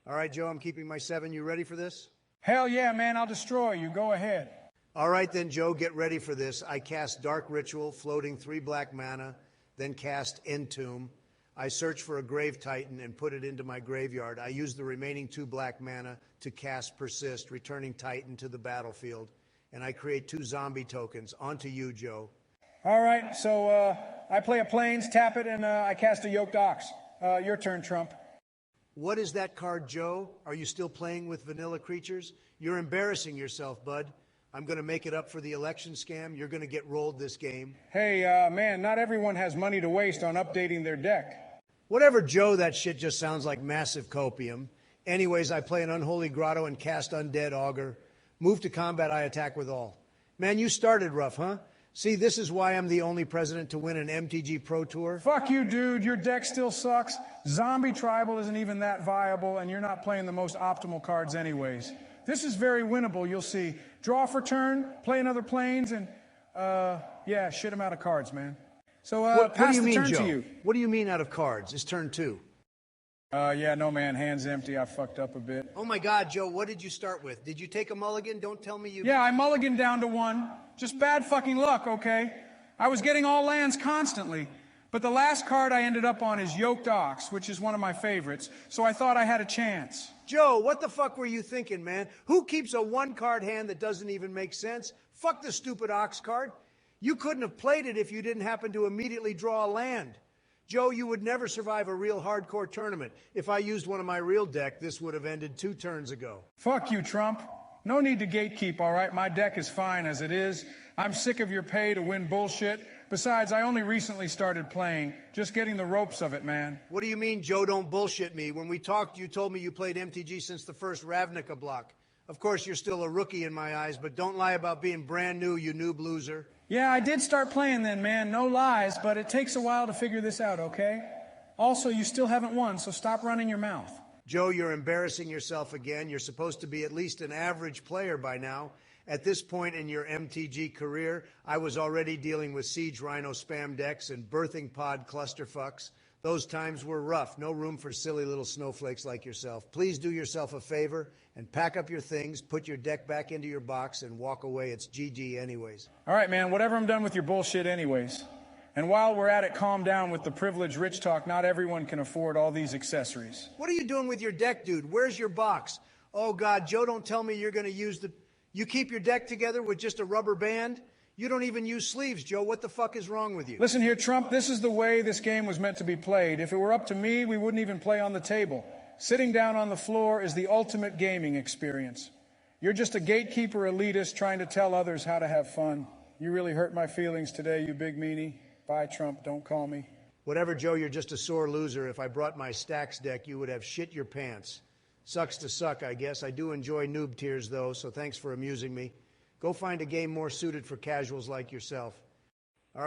All right, Joe, I'm keeping my 7. You ready for this? Hell yeah, man. I'll destroy you. Go ahead. All right, then, Joe, get ready for this. I cast Dark Ritual, floating 3 black mana, then cast Entomb. I search for a Grave Titan and put it into my graveyard. I use the remaining 2 black mana to cast Persist, returning Titan to the battlefield. And I create 2 zombie tokens. On to you, Joe. All right, so I play a Plains, tap it, and I cast a Yoked Ox. Your turn, Trump. What is that card, Joe? Are you still playing with vanilla creatures? You're embarrassing yourself, bud. I'm going to make it up for the election scam. You're going to get rolled this game. Hey, man, not everyone has money to waste on updating their deck. Whatever, Joe, that shit just sounds like massive copium. Anyways, I play an Unholy Grotto and cast Undead Augur. Move to combat, I attack with all. Man, you started rough, huh? See, this is why I'm the only president to win an MTG Pro Tour. Fuck you, dude. Your deck still sucks. Zombie Tribal isn't even that viable, and you're not playing the most optimal cards anyways. This is very winnable, you'll see. Draw for turn, play another Plains, and, yeah, shit him out of cards, man. So, pass the turn to you. What do you mean out of cards? It's turn 2. Yeah, no, man, hands empty. I fucked up a bit. Oh, my God, Joe, what did you start with? Did you take a mulligan? Don't tell me you... Yeah, I mulliganed down to 1. Just bad fucking luck, okay? I was getting all lands constantly. But the last card I ended up on is Yoked Ox, which is one of my favorites, so I thought I had a chance. Joe, what the fuck were you thinking, man? Who keeps a one-card hand that doesn't even make sense? Fuck the stupid ox card. You couldn't have played it if you didn't happen to immediately draw a land. Joe, you would never survive a real hardcore tournament. If I used one of my real deck, this would have ended 2 turns ago. Fuck you, Trump. No need to gatekeep, all right? My deck is fine as it is. I'm sick of your pay to win bullshit. Besides, I only recently started playing. Just getting the ropes of it, man. What do you mean, Joe, don't bullshit me? When we talked, you told me you played MTG since the first Ravnica block. Of course, you're still a rookie in my eyes, but don't lie about being brand new, you noob loser. Yeah, I did start playing then, man. No lies, but it takes a while to figure this out, okay? Also, you still haven't won, so stop running your mouth. Joe, you're embarrassing yourself again. You're supposed to be at least an average player by now. At this point in your MTG career, I was already dealing with Siege Rhino spam decks and birthing pod clusterfucks. Those times were rough. No room for silly little snowflakes like yourself. Please do yourself a favor and pack up your things, put your deck back into your box, and walk away. It's GG anyways. All right, man, whatever, I'm done with your bullshit anyways. And while we're at it, calm down with the privileged rich talk. Not everyone can afford all these accessories. What are you doing with your deck, dude? Where's your box? Oh, God, Joe, don't tell me you're going to use the... You keep your deck together with just a rubber band? You don't even use sleeves, Joe. What the fuck is wrong with you? Listen here, Trump, this is the way this game was meant to be played. If it were up to me, we wouldn't even play on the table. Sitting down on the floor is the ultimate gaming experience. You're just a gatekeeper elitist trying to tell others how to have fun. You really hurt my feelings today, you big meanie. Bye, Trump. Don't call me. Whatever, Joe, you're just a sore loser. If I brought my stacks deck, you would have shit your pants. Sucks to suck, I guess. I do enjoy noob tears, though, so thanks for amusing me. Go find a game more suited for casuals like yourself.